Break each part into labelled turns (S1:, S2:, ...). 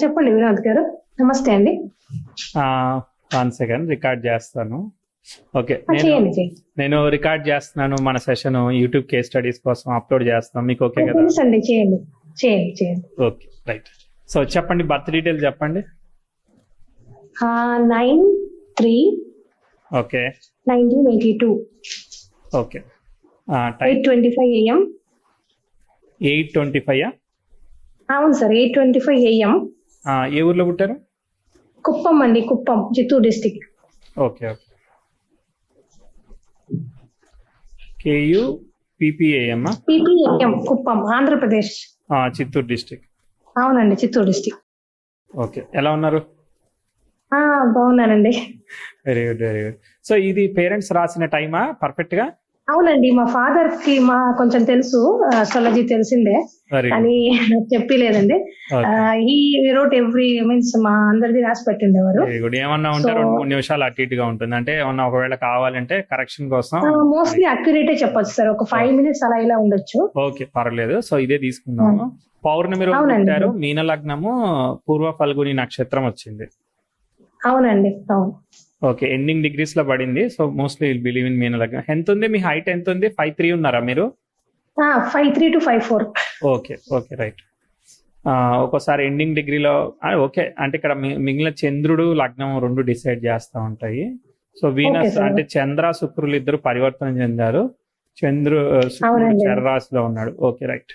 S1: చెప్పండి వినోద్ గారు. నమస్తే అండి.
S2: 1 సెకండ్ రికార్డ్ చేస్తాను. ఓకే,
S1: చేయండి చేయండి.
S2: నేను రికార్డ్ చేస్తున్నాను. మన సెషన్ యూట్యూబ్ కేస్ స్టడీస్ కోసం అప్లోడ్ చేస్తాం. మీకు ఓకే కదా?
S1: తెలుసండి, చేయండి చేయండి చేయండి.
S2: Okay, right. సో చెప్పండి, బర్త్ డీటెయిల్ చెప్పండి.
S1: 9/3/1982.
S2: Okay okay.
S1: 8:25 AM.
S2: 8:25.
S1: అవును సార్, 8:25 AM.
S2: ఏ ఊర్లో పుట్టారు?
S1: కుప్పం అండి, Kuppam, Chittoor district.
S2: Okay okay. KUPPAM
S1: PPAM, Kuppam, Andhra Pradesh.
S2: Chittoor district.
S1: అవునండి, చిత్తూరు డిస్టిక్.
S2: ఓకే, ఎలా ఉన్నారు?
S1: బాగున్నానండి.
S2: Very good very good. So ఇది పేరెంట్స్ రాసిన టైమా పర్ఫెక్ట్ గా?
S1: అవునండి, మా ఫాదర్ కి కొంచెం తెలుసు, అస్ట్రాలజీ తెలిసిందే, కానీ చెప్పలేదండి. ఈ రోట్ ఎవ్రీ మీన్స్ మా అందరిది రాసి పెట్టిండేవారు.
S2: Very good. ఏమన్నా ఉంటే 2-3 నిమిషాలు అటు ఇటుగా ఉంటుంది, అంటే ఏమన్నా ఒకవేళ కావాలంటే కరెక్షన్ కోసం.
S1: మోస్ట్లీ అక్యురేటే చెప్పొచ్చు సార్, ఒక 5 minutes అలా ఇలా ఉండొచ్చు.
S2: ఓకే, పర్లేదు. సో ఇదే తీసుకుందాము. పౌర్ణమి రోజు పుట్టారు, మీన లగ్నము, పూర్వ ఫల్గుని నక్షత్రం వచ్చింది.
S1: అవునండి, అవును.
S2: ఓకే, ఎండింగ్ డిగ్రీస్ లో పడింది. So mostly will believe in మీన లగ్నం. ఎంత ఉంది మీ హైట్? ఎంత ఉంది? 5'3" ఉన్నారా మీరు?
S1: 5'3" to 5'4".
S2: Okay okay, right. ఒక్కోసారి ఎండింగ్ డిగ్రీలో ఓకే, అంటే ఇక్కడ మిగిలిన చంద్రుడు లగ్నం 2 డిసైడ్ చేస్తూ ఉంటాయి. సో వీనస్ అంటే చంద్ర శుక్రులు ఇద్దరు పరివర్తన చెందారు. శుక్రుడు చరరాశిలో ఉన్నాడు. Okay, right.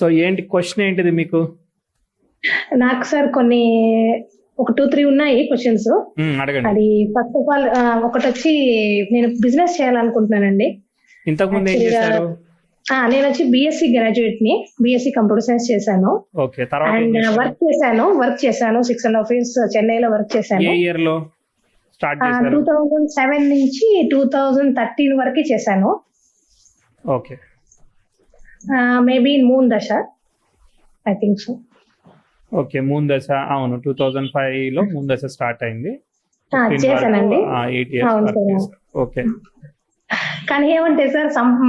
S2: సో ఏంటి క్వశ్చన్ ఏంటిది మీకు?
S1: నాకు సార్ కొన్ని ఒక 2-3 ఉన్నాయి క్వశ్చన్స్. అది ఫస్ట్ ఆఫ్ ఆల్ ఒకటి వచ్చి, నేను బిజినెస్ చేయాలనుకుంటున్నానండి.
S2: ఇంతకు ముందు ఏం చేశారు?
S1: నేను వచ్చి BSc గ్రాడ్యుయేట్ ని, BSc కంప్యూటర్ సైన్స్ చేశాను.
S2: ఓకే, తర్వాత
S1: అండ్ వర్క్ చేశాను 6.5 years చెన్నైలో వర్క్ చేశాను.
S2: ఏ ఇయర్ లో స్టార్ట్ చేశారు?
S1: 2007 నుంచి 2013 వరకు చేశాను.
S2: ఓకే,
S1: మేబీ మూన్ దశ, I think so.
S2: Okay, moon దశ. అవును, 2005 లో మూన్ దశ స్టార్ట్ అయింది.
S1: చేశానండి.
S2: 8 years. ఓకే,
S1: కానీ ఏమంటే సార్,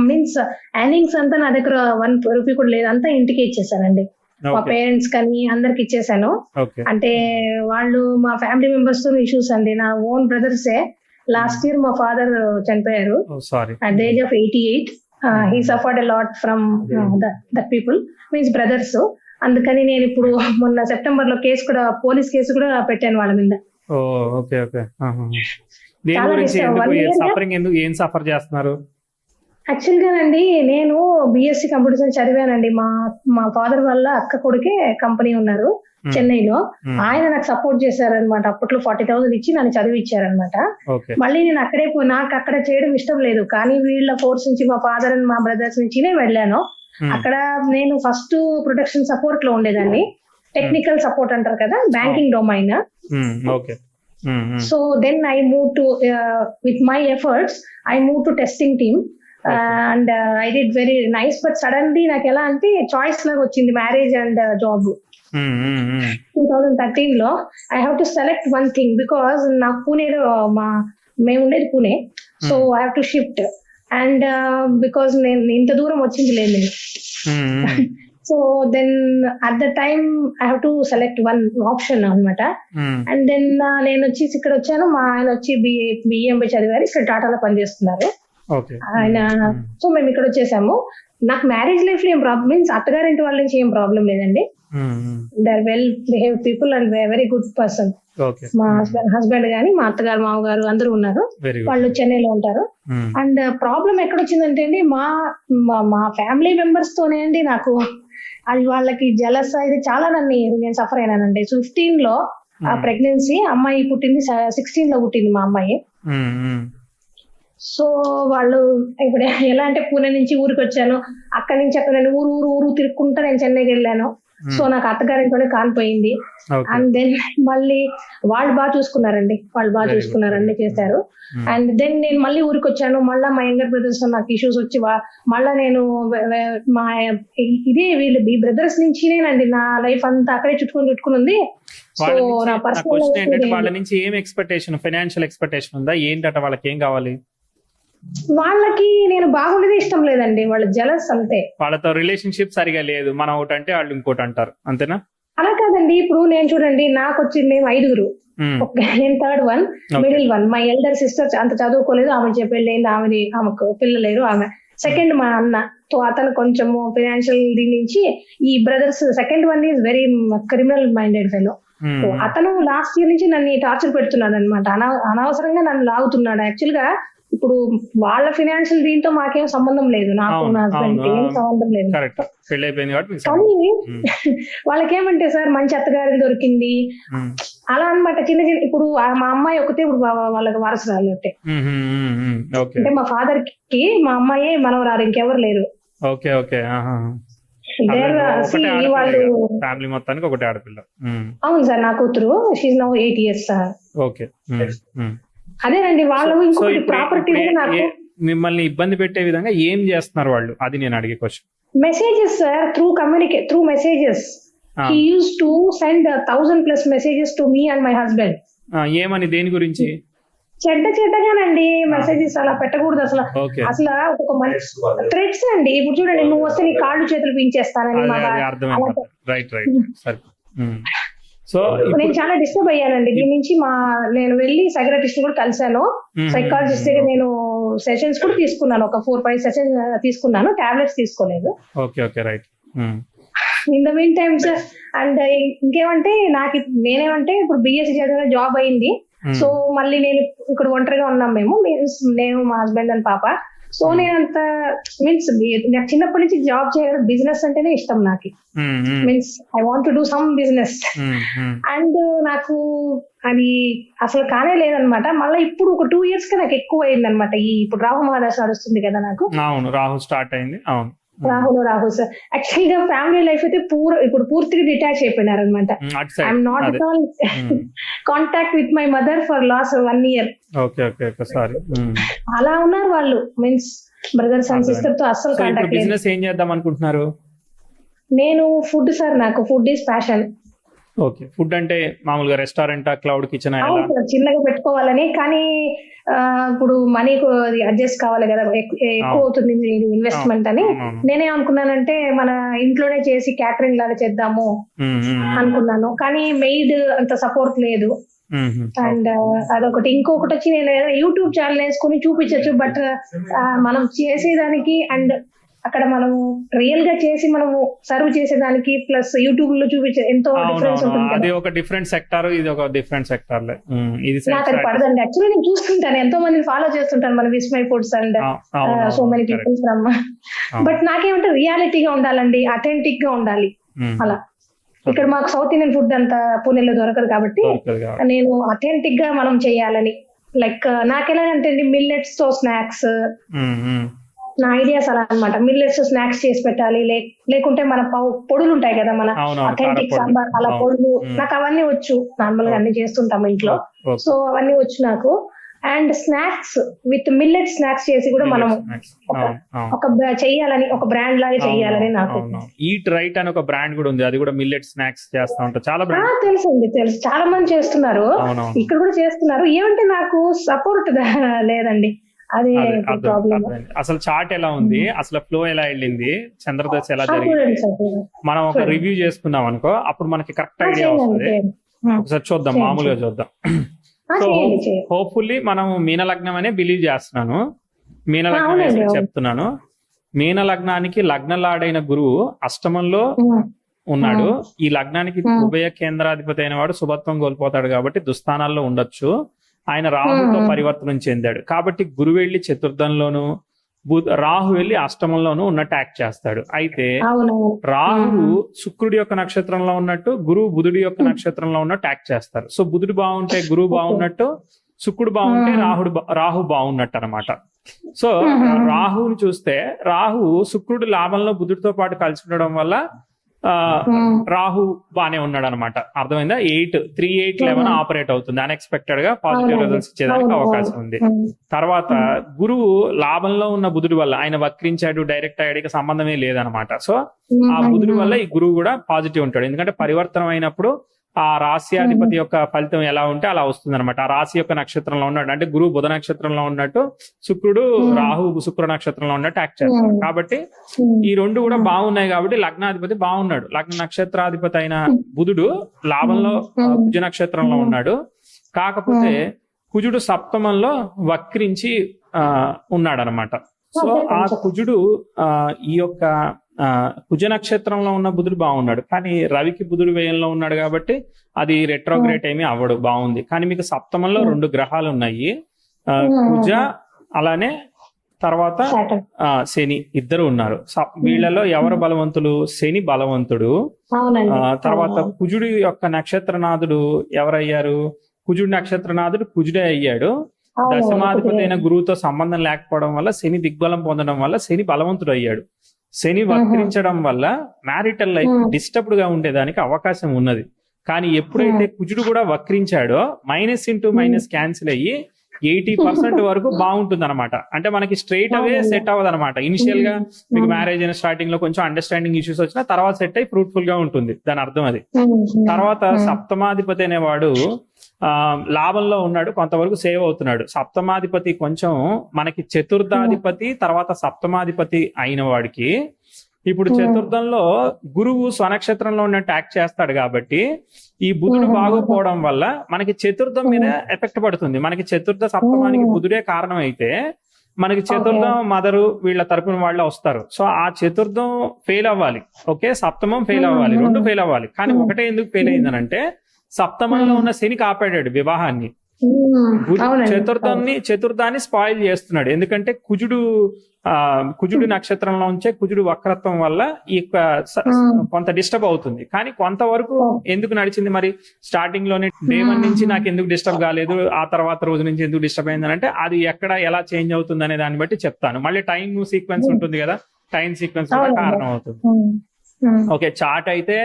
S1: మీన్స్ ఎర్నింగ్స్ అంతా నా దగ్గర 1 రూపీ కూడా లేదు, అంతా ఇంటికి ఇచ్చేసానండి. మా పేరెంట్స్ కానీ అందరికి ఇచ్చేసాను. అంటే వాళ్ళు మా ఫ్యామిలీ మెంబర్స్ తో ఇష్యూస్ అండి. నా ఓన్ బ్రదర్సే లాస్ట్ ఇయర్ మా ఫాదర్ చనిపోయారు at the age of 88. He suffered a lot from that people, means brothers. అందుకని నేను ఇప్పుడు మొన్న సెప్టెంబర్ లో పోలీస్ కేసు కూడా పెట్టాను వాళ్ళ మీద.
S2: Okay okay. ఏం సఫర్ చేస్తున్నారు?
S1: యాక్చువల్ గానండి, నేను BSc కంప్యూటర్ సైన్స్ చదివానండి. మా ఫాదర్ వాళ్ళ అక్క కొడుకే కంపెనీ ఉన్నారు చెన్నైలో. ఆయన నాకు సపోర్ట్ చేశారనమాట. అప్పట్లో 40,000 ఇచ్చి నన్ను చదివిచ్చారనమాట. మళ్ళీ నేను నాకు అక్కడ చేయడం ఇష్టం లేదు, కానీ వీళ్ళ ఫోర్స్ నుంచి, మా ఫాదర్ అండ్ మా బ్రదర్స్ నుంచి నేను వెళ్ళాను. అక్కడ నేను ఫస్ట్ ప్రొడక్షన్ సపోర్ట్ లో ఉండేదాన్ని, టెక్నికల్ సపోర్ట్ అంటారు కదా, banking domain. So then I move to with my efforts I move to testing team and I did very nice. But suddenly నాకు ఎలా అంటే చాయిస్ లాగా వచ్చింది, మ్యారేజ్ అండ్ జాబ్. 2013 లో I have to select one thing, because నాకు పూణేలో మేము ఉండేది Pune. So I have to shift, and because నేను ఇంత దూరం వచ్చింది లేదు నేను. So then at the time I have to select one option అనమాట. అండ్ దెన్ నేను వచ్చి ఇక్కడ వచ్చాను. మా ఆయన వచ్చి BMB చదివారు, ఇక్కడ టాటాలో పనిచేస్తున్నారు ఆయన. సో మేము ఇక్కడ వచ్చేసాము. నాకు మ్యారేజ్ లైఫ్ లో ఏం ప్రాబ్లమ్, మీన్స్ అత్తగారింటి వాళ్ళ నుంచి ఏం ప్రాబ్లం లేదండి. They are well behave people and very good person. మా హస్బెండ్ గాని, మా అత్తగారు, మామగారు అందరూ ఉన్నారు. వాళ్ళు చెన్నైలో ఉంటారు. అండ్ ప్రాబ్లం ఎక్కడ వచ్చిందంటే అండి, మా ఫ్యామిలీ మెంబర్స్ తోనే అండి నాకు అది వాళ్ళకి జలస్ ఇది చాలా నేను సఫర్ అయినానండి. 15 లో ప్రెగ్నెన్సీ, అమ్మాయి పుట్టింది 16 లో పుట్టింది మా అమ్మాయి. సో వాళ్ళు ఇప్పుడు ఎలా అంటే, పూణే నుంచి ఊరికి వచ్చాను, అక్కడి నుంచి అక్కడ ఊరు తిరుక్కుంటా నేను చెన్నైకి వెళ్ళాను. సో నాకు అత్తగారింట్లోనే కానిపోయింది. అండ్ దెన్ మళ్ళీ వాళ్ళు బాగా చూసుకున్నారండి, అన్ని చేశారు. అండ్ దెన్ నేను మళ్ళీ ఊరికి వచ్చాను. మళ్ళీ మా యంగర్ బ్రదర్స్ నాకు ఇష్యూస్ వచ్చి మళ్ళా నేను మా వీళ్ళు బ్రదర్స్ నుంచినేనండి నా లైఫ్ అంతా అక్కడే చుట్టుకుని ఉంది. సో నా పర్సనల్
S2: వాళ్ళ నుంచి ఏం ఎక్స్పెక్టేషన్, ఫైనాన్షియల్ ఎక్స్పెక్టేషన్ ఉందా ఏంటట? వాళ్ళకి ఏం కావాలి?
S1: వాళ్ళకి నేను బాగుండేది ఇష్టం లేదండి, వాళ్ళు జలస్ అంతే.
S2: వాళ్ళతో రిలేషన్షిప్ సరిగా లేదు, మనం ఒకటి అంటే వాళ్ళు ఇంకోటి అంటారు, అంతేనా?
S1: అలా కాదండి, ఇప్పుడు నేను చూడండి, నాకు వచ్చి మేము 5. నేను third one, middle one. My elder sister అంత చదువుకోలేదు, ఆమె పెళ్ళైంది, ఆమెకు పిల్లలు లేరు. ఆమె సెకండ్ మా అన్న. సో అతను కొంచెం ఫైనాన్షియల్ దీని నుంచి, ఈ brothers second one is very criminal minded fellow. అతను లాస్ట్ ఇయర్ నుంచి నన్ను టార్చర్ పెడుతున్నాడు అనమాట. అనవసరంగా నన్ను లాగుతున్నాడు. యాక్చువల్ గా ఇప్పుడు వాళ్ళ ఫైనాన్షియల్ దీంతో మాకేం సంబంధం లేదు, నాకు నా హస్బెండ్ ఏం సంబంధం లేదు. కానీ వాళ్ళకేమంటే సార్ మంచి అత్తగారి దొరికింది అలా అనమాట. చిన్న చిన్న ఇప్పుడు మా అమ్మాయి ఒకతే ఇప్పుడు వాళ్ళకి వారసురాలు అంటే మా ఫాదర్ కి మా అమ్మాయి మనవరాలు, ఇంకెవరు లేరు. వాళ్ళు
S2: ఫ్యామిలీ మొత్తానికి ఒకటి ఆడపిల్ల.
S1: అవును సార్, నా కూతురు. She now 8 years sir.
S2: Okay.
S1: అదేనండి, వాళ్ళు ఇంకొకటి ప్రాపర్టీ.
S2: మిమ్మల్ని ఇబ్బంది పెట్టే విధంగా ఏం చేస్తున్నారు వాళ్ళు, అది నేను అడిగే question.
S1: Messages sir, through messages. He used to send 1000+ messages to me and my husband.
S2: ఏమని, దేని గురించి?
S1: చెడ్డగానండి మెసేజెస్. అలా పెట్టకూడదు అసలు. అసలు ఒక మంచి థ్రెడ్స్ అండి. ఇప్పుడు చూడండి, నువ్వు వస్తే నీ కాళ్ళు చేతులు పీంచేస్తానని.
S2: సో
S1: నేను చాలా డిస్టర్బ్ అయ్యానండి దీని నుంచి. నేను వెళ్ళి సైకియాట్రిస్ట్ కూడా కలిసాను, సైకాలజిస్ట్ దగ్గర నేను సెషన్స్ కూడా తీసుకున్నాను. ఒక 4-5 సెషన్స్ తీసుకున్నాను, టాబ్లెట్స్ తీసుకోలేదు. In the mean time sir. And ఇంకేమంటే నేనేమంటే ఇప్పుడు BSc చదివిన జాబ్ అయింది. సో మళ్ళీ నేను ఇక్కడ ఒంటరిగా ఉన్నాం మేము, నేను మా హస్బెండ్ అండ్ పాప. సో నేనంత నాకు చిన్నప్పటి నుంచి జాబ్ చేయడం, బిజినెస్ అంటేనే ఇష్టం నాకు. I want to do some business. And నాకు అది అసలు కానే లేదనమాట. మళ్ళీ ఇప్పుడు ఒక 2 years కి నాకు ఎక్కువ అయింది అనమాట. ఇప్పుడు రాహు మహాదశ నడుస్తుంది కదా నాకు.
S2: రాహు స్టార్ట్ అయింది.
S1: రాహు సార్. యాక్చువల్ గా ఫ్యామిలీ లైఫ్ అయితే ఇప్పుడు పూర్తిగా డిటాచ్ అయిపోయినారు అనమాట. I'm not at all contact with my mother for last 1 year. అలా ఉన్నారు వాళ్ళు. బ్రదర్స్ అండ్ సిస్టర్ తో అస్సలు కాంటాక్ట్ లేదు.
S2: బిజినెస్ ఏం చేద్దాం అనుకుంటున్నారు?
S1: నేను ఫుడ్ సార్, నాకు food is passion.
S2: Okay. Food అంటే మామూలుగా రెస్టారెంట్, క్లౌడ్ కిచెన్
S1: చిన్నగా పెట్టుకోవాలని. కానీ ఇప్పుడు మనీ అడ్జస్ట్ కావాలి కదా, ఎక్కువ అవుతుంది ఇన్వెస్ట్మెంట్ అని. నేనేం అనుకున్నానంటే మన ఇంట్లోనే చేసి క్యాటరింగ్ లాగా చేద్దాము అనుకున్నాను. కానీ మెయిడ్ అంత సపోర్ట్ లేదు. అండ్ అదొకటి. ఇంకొకటి వచ్చి నేను యూట్యూబ్ ఛానల్ వేసుకుని చూపించచ్చు, బట్ మనం చేసేదానికి అండ్ అక్కడ మనము రియల్ గా చేసి మనము సర్వ్ చేసేదానికి ప్లస్ యూట్యూబ్ లో చూపించే ఎంతో డిఫరెన్స్ ఉంటుంది.
S2: అది ఒక డిఫరెంట్ సెక్టార్, ఇది ఒక డిఫరెంట్ సెక్టార్.
S1: నాకు అది పడదండి. యాక్చువల్లీ నేను చూస్తుంటాను, ఎంతో మందిని ఫాలో చేస్తుంటాను, మన Vismai foods and so many people from. But నాకేమంటే రియాలిటీగా ఉండాలండి, అథెంటిక్ గా ఉండాలి. అలా ఇక్కడ మాకు సౌత్ ఇండియన్ ఫుడ్ అంతా పూణేలో దొరకదు కాబట్టి నేను అథెంటిక్ గా మనం చేయాలని. లైక్ నాకెలా అంటే మిల్లెట్స్ తో స్నాక్స్, నా ఐడియాస్ అలా అనమాట. మిల్లెట్స్ స్నాక్స్ చేసి పెట్టాలి, లేకుంటే మన పొడులు ఉంటాయి కదా, మన అథెంటిక్ సాంబార్ అలా పొడులు. నాకు అవన్నీ వచ్చు, నార్మల్ గా అన్ని చేస్తుంటాము ఇంట్లో. సో అవన్నీ వచ్చు నాకు. And snacks with millet snacks చేసి కూడా మనం ఒక చెయ్యాలని, ఒక బ్రాండ్ లాగా చెయ్యాలని నాకు.
S2: ఈట్ రైట్ అని ఒక బ్రాండ్ కూడా ఉంది, అది కూడా మిల్లెట్ స్నాక్స్ చేస్తా ఉంటారు. చాలా
S1: తెలుసు, చాలా మంది చేస్తున్నారు, ఇక్కడ కూడా చేస్తున్నారు. ఏమంటే నాకు సపోర్ట్ లేదండి, అదే ప్రాబ్లం.
S2: అసలు చార్ట్ ఎలా ఉంది, అసలు ఫ్లో ఎలా వెళ్ళింది, చంద్రదశ ఎలా జరిగింది, మనం ఒక రివ్యూ చేసుకుందాం అనుకో, అప్పుడు మనకి కరెక్ట్ ఐడియా వస్తుంది. ఒకసారి చూద్దాం, మామూలుగా చూద్దాం. సో హోప్ఫుల్లీ మనం మీన లగ్నం అనే బిలీవ్ చేస్తున్నాను, మీన లగ్నం చెప్తున్నాను. మీన లగ్నానికి లగ్నలాడైన గురువు అష్టమంలో ఉన్నాడు. ఈ లగ్నానికి ఉభయ కేంద్రాధిపతి అయిన వాడు శుభత్వం కోల్పోతాడు కాబట్టి దుస్థానాల్లో ఉండొచ్చు. ఆయన రాహుతో పరివర్తనం చెందాడు కాబట్టి గురువు వెళ్లి చతుర్థంలోను, రాహు వెళ్లి అష్టమంలోనూ ఉన్నట్టు యాక్ట్ చేస్తాడు. అయితే రాహు శుక్రుడి యొక్క నక్షత్రంలో ఉన్నట్టు, గురువు బుధుడి యొక్క నక్షత్రంలో ఉన్నట్టు యాక్ట్ చేస్తారు. సో బుధుడు బాగుంటే గురువు బాగున్నట్టు, శుక్రుడు బాగుంటే రాహు బాగున్నట్టు అనమాట. సో రాహుని చూస్తే రాహు శుక్రుడు లాభంలో బుధుడితో పాటు కలిసి ఉండడం వల్ల రాహు బానే ఉన్నాడు అనమాట. అర్థమైందా? 3, 8, 11 ఆపరేట్ అవుతుంది. అన్ఎక్స్పెక్టెడ్ గా పాజిటివ్ రిజల్ట్స్ ఇచ్చేదానికి అవకాశం ఉంది. తర్వాత గురువు లాభంలో ఉన్న బుధుడి వల్ల, ఆయన వక్రించాడు, డైరెక్ట్ అయ్యాడికి సంబంధమే లేదనమాట. సో ఆ బుధుడి వల్ల ఈ గురువు కూడా పాజిటివ్ ఉంటాడు. ఎందుకంటే పరివర్తనం అయినప్పుడు ఆ రాశ్యాధిపతి యొక్క ఫలితం ఎలా ఉంటే అలా వస్తుంది అనమాట. ఆ రాశి యొక్క నక్షత్రంలో ఉన్నాడు అంటే గురువు బుధ నక్షత్రంలో ఉన్నట్టు, శుక్రుడు రాహు శుక్ర నక్షత్రంలో ఉన్నట్టు యాక్ట్ చేస్తాడు. కాబట్టి ఈ రెండు కూడా బాగున్నాయి కాబట్టి లగ్నాధిపతి బాగున్నాడు. లగ్న నక్షత్రాధిపతి అయిన బుధుడు లాభంలో కుజ నక్షత్రంలో ఉన్నాడు. కాకపోతే కుజుడు సప్తమంలో వక్రించి ఉన్నాడు అనమాట. సో ఆ కుజుడు ఈ యొక్క కుజ నక్షత్రంలో ఉన్న బుధుడు బాగున్నాడు, కానీ రవికి బుధుడు వ్యయంలో ఉన్నాడు కాబట్టి అది రెట్రోగ్రేట్ ఏమీ అవ్వడు, బాగుంది. కానీ మీకు సప్తమంలో 2 గ్రహాలు ఉన్నాయి, కుజ అలానే తర్వాత శని ఇద్దరు ఉన్నారు. వీళ్ళలో ఎవరు బలవంతులు? శని బలవంతుడు. తర్వాత కుజుడి యొక్క నక్షత్రనాథుడు ఎవరయ్యారు? కుజుడి నక్షత్రనాథుడు కుజుడే అయ్యాడు. దశమాధిపతి అయిన గురువుతో సంబంధం లేకపోవడం వల్ల శని దిగ్బలం పొందడం వల్ల శని బలవంతుడు అయ్యాడు. శని వక్రించడం వల్ల మ్యారిటల్ లైఫ్ డిస్టర్బ్డ్ గా ఉండేదానికి అవకాశం ఉన్నది. కానీ ఎప్పుడైతే కుజుడు కూడా వక్రించాడో -*- క్యాన్సిల్ అయ్యి 80% వరకు బాగుంటుంది అనమాట. అంటే మనకి స్ట్రైట్ అవే సెట్ అవ్వదు అనమాట. ఇనిషియల్ గా మీకు మ్యారేజ్ అయిన స్టార్టింగ్ లో కొంచెం అండర్స్టాండింగ్ ఇష్యూస్ వచ్చినా తర్వాత సెట్ అయ్యి ఫ్రూట్ఫుల్ గా ఉంటుంది, దాని అర్థం అది. తర్వాత సప్తమాధిపతి అనేవాడు లాభంలో ఉన్నాడు, కొంతవరకు సేవ్ అవుతున్నాడు. సప్తమాధిపతి కొంచెం మనకి చతుర్థాధిపతి తర్వాత సప్తమాధిపతి అయిన వాడికి ఇప్పుడు చతుర్థంలో గురువు స్వనక్షత్రంలో ఉన్నట్టు యాక్ట్ చేస్తాడు కాబట్టి ఈ బుధుడు బాగోపోవడం వల్ల మనకి చతుర్థం మీద ఎఫెక్ట్ పడుతుంది. మనకి చతుర్థ సప్తమానికి బుధుడే కారణం అయితే మనకి చతుర్థం మదరు వీళ్ళ తరపున వాళ్ళే వస్తారు. సో ఆ చతుర్థం ఫెయిల్ అవ్వాలి, ఓకే, సప్తమం ఫెయిల్ అవ్వాలి, 2 ఫెయిల్ అవ్వాలి. కానీ ఒకటే ఎందుకు ఫెయిల్ అయిందనంటే సప్తమంలో ఉన్న శని కాపాడాడు వివాహాన్ని, చతుర్థాన్ని స్పాయిల్ చేస్తున్నాడు. ఎందుకంటే కుజుడు నక్షత్రంలో ఉంచే కుజుడు వక్రత్వం వల్ల ఈ కొంత డిస్టర్బ్ అవుతుంది. కానీ కొంతవరకు ఎందుకు నడిచింది మరి? స్టార్టింగ్ లోనే డే 1 నుంచి నాకు ఎందుకు డిస్టర్బ్ కాలేదు, ఆ తర్వాత రోజు నుంచి ఎందుకు డిస్టర్బ్ అయింది అంటే అది ఎక్కడ ఎలా చేంజ్ అవుతుంది అనే దాన్ని బట్టి చెప్తాను. మళ్ళీ టైం సీక్వెన్స్ ఉంటుంది కదా, టైం సీక్వెన్స్ కూడా కారణం అవుతుంది. ఓకే, చార్ట్ అయితే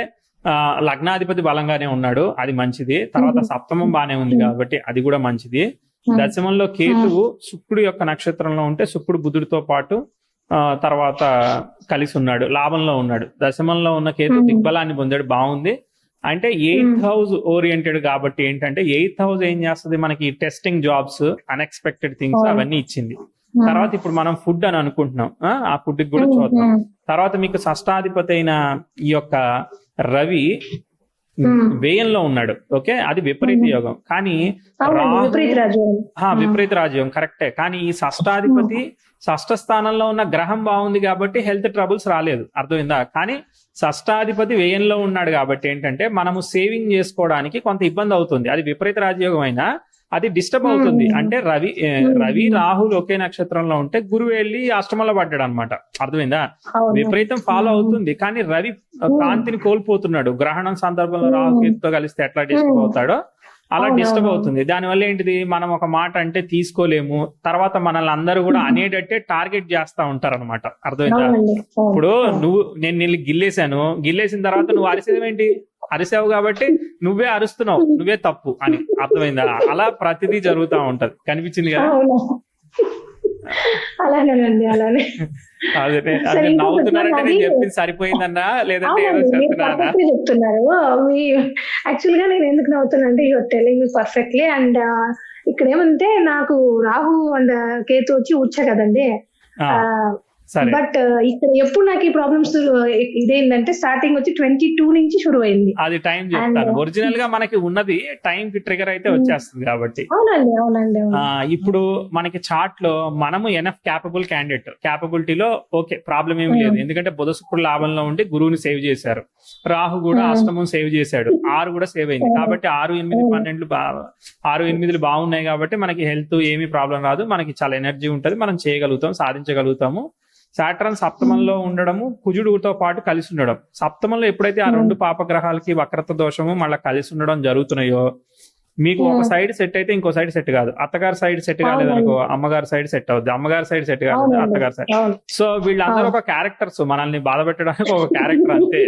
S2: లగ్నాధిపతి బలంగానే ఉన్నాడు, అది మంచిది. తర్వాత సప్తమం బానే ఉంది కాబట్టి అది కూడా మంచిది. దశమంలో కేతువు శుక్రుడు యొక్క నక్షత్రంలో ఉంటే శుక్రుడు బుధుడితో పాటు తర్వాత కలిసి ఉన్నాడు, లాభంలో ఉన్నాడు. దశమంలో ఉన్న కేతు దిగ్బలాన్ని పొందాడు, బాగుంది. అంటే 8th హౌస్ ఓరియంటెడ్ కాబట్టి ఏంటంటే 8th హౌస్ ఏం చేస్తుంది? మనకి టెస్టింగ్ జాబ్స్, అన్ఎక్స్పెక్టెడ్ థింగ్స్ అవన్నీ ఇచ్చింది. తర్వాత ఇప్పుడు మనం ఫుడ్ అని అనుకుంటున్నాం, ఆ ఫుడ్ కి కూడా చూద్దాం. తర్వాత మీకు షష్టాధిపతి అయిన ఈ యొక్క రవి వ్యయంలో ఉన్నాడు, ఓకే, అది విపరీత యోగం. కానీ విపరీత రాజయోగం కరెక్టే. కానీ ఈ షష్టాధిపతి షష్ఠ స్థానంలో ఉన్న గ్రహం బాగుంది కాబట్టి హెల్త్ ట్రబుల్స్ రాలేదు, అర్థమైందా? కానీ షష్టాధిపతి వ్యయంలో ఉన్నాడు కాబట్టి ఏంటంటే మనము సేవింగ్ చేసుకోవడానికి కొంత ఇబ్బంది అవుతుంది. అది విపరీత రాజయోగం అయినా అది డిస్టర్బ్ అవుతుంది. అంటే రవి రాహుల్ ఒకే నక్షత్రంలో ఉంటే గురువు వెళ్ళి అష్టమంలో పడ్డాడు అనమాట, అర్థమైందా? విపరీతం ఫాలో అవుతుంది కానీ రవి కాంతిని కోల్పోతున్నాడు. గ్రహణం సందర్భంలో రాహుకేతుతో కలిస్తే ఎట్లా డిస్టర్బ్ అవుతాడో అలా డిస్టర్బ్ అవుతుంది. దానివల్ల ఏంటిది, మనం ఒక మాట అంటే తీసుకోలేము, తర్వాత మనల్ని అందరూ కూడా అనేటట్టే టార్గెట్ చేస్తా ఉంటారు అనమాట, అర్థమైందా? ఇప్పుడు నేను గిల్లేసిన తర్వాత నువ్వు అరిసేదేంటి? అరిసావు కాబట్టి నువ్వే అరుస్తున్నావు, నువ్వే తప్పు అని, అర్థమైందా? అలా ప్రతిదీ జరుగుతూ ఉంటది, కనిపించింది కదా? అదే నవ్వుతున్నారంటే నేను చెప్పింది సరిపోయిందన్నా లేదంటే ఏదో చెప్తున్నారా?
S1: చెప్తున్నారు. యాక్చువల్ గా నేను ఎందుకు నవ్వుతున్నా అంటే your telling me perfectly. And ఇక్కడ ఏమంటే నాకు రాహు అండ్ కేతు వచ్చి ఉచ్చ కదండి. బట్ ఇక్కడ ఎప్పుడు నాకు ఈ ప్రాబ్లమ్స్ ఇదేంటంటే స్టార్టింగ్ వచ్చి 22 నుంచి షురు అయింది.
S2: అది టైం చెప్తాను. ఒరిజినల్ గా మనకి ఉన్నది టైం కి ట్రిగర్ అయితే వచ్చేస్తుంది కాబట్టి.
S1: అవునండి.
S2: ఇప్పుడు మనకి చార్ట్ లో మనము ఎనఫ్ క్యాపబుల్ క్యాండిడేట్, క్యాపబిలిటీలో ఓకే, ప్రాబ్లం ఏమి లేదు. ఎందుకంటే బుధ శుక్రుడు లాభంలో ఉండి గురువుని సేవ్ చేశారు, రాహు కూడా అష్టమం సేవ్ చేశాడు, 6 కూడా సేవ్ అయింది. కాబట్టి 6, 8, 12 6, 8 బాగున్నాయి కాబట్టి మనకి హెల్త్ ఏమీ ప్రాబ్లం రాదు, మనకి చాలా ఎనర్జీ ఉంటది, మనం చేయగలుగుతాం, సాధించగలుగుతాము. సాటర్న్ సప్తమంలో ఉండడము, కుజుడుతో పాటు కలిసి ఉండడం. సప్తమంలో ఎప్పుడైతే ఆ 2 పాపగ్రహాలకి వక్రత దోషము మళ్ళీ కలిసి ఉండడం జరుగుతున్నాయో మీకు ఒక సైడ్ సెట్ అయితే ఇంకో సైడ్ సెట్ కాదు. అత్తగారి సైడ్ సెట్ కాలేదనుకో అమ్మగారి సైడ్ సెట్ అవుద్ది, అమ్మగారి సైడ్ సెట్ కాలేదు అత్తగారి సైడ్. సో వీళ్ళందరూ ఒక క్యారెక్టర్స్, మనల్ని బాధ పెట్టడానికి ఒక క్యారెక్టర్ అంతే.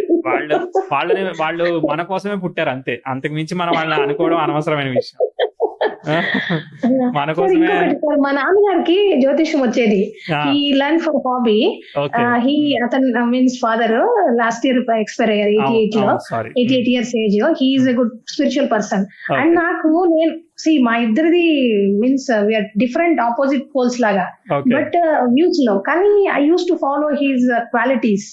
S2: వాళ్ళు మన కోసమే పుట్టారు అంతే, అంతకు మించి మనం వాళ్ళని అనుకోవడం అనవసరమైన విషయం. మన
S1: సార్
S2: కోసమే.
S1: ఇంకొకటి సార్, మా నాన్నగారికి జ్యోతిష్యం వచ్చేది. He learn for hobby.
S2: Okay,
S1: అతను means father last year expire అయ్యారు 88 లో,
S2: sorry.
S1: 88 years age. He is a good spiritual person. And నాకు నేను మా ఇద్దరిది means we are different opposite poles లాగా,
S2: ఓకే,
S1: బట్ వ్యూస్ లో. కానీ I use to follow his qualities,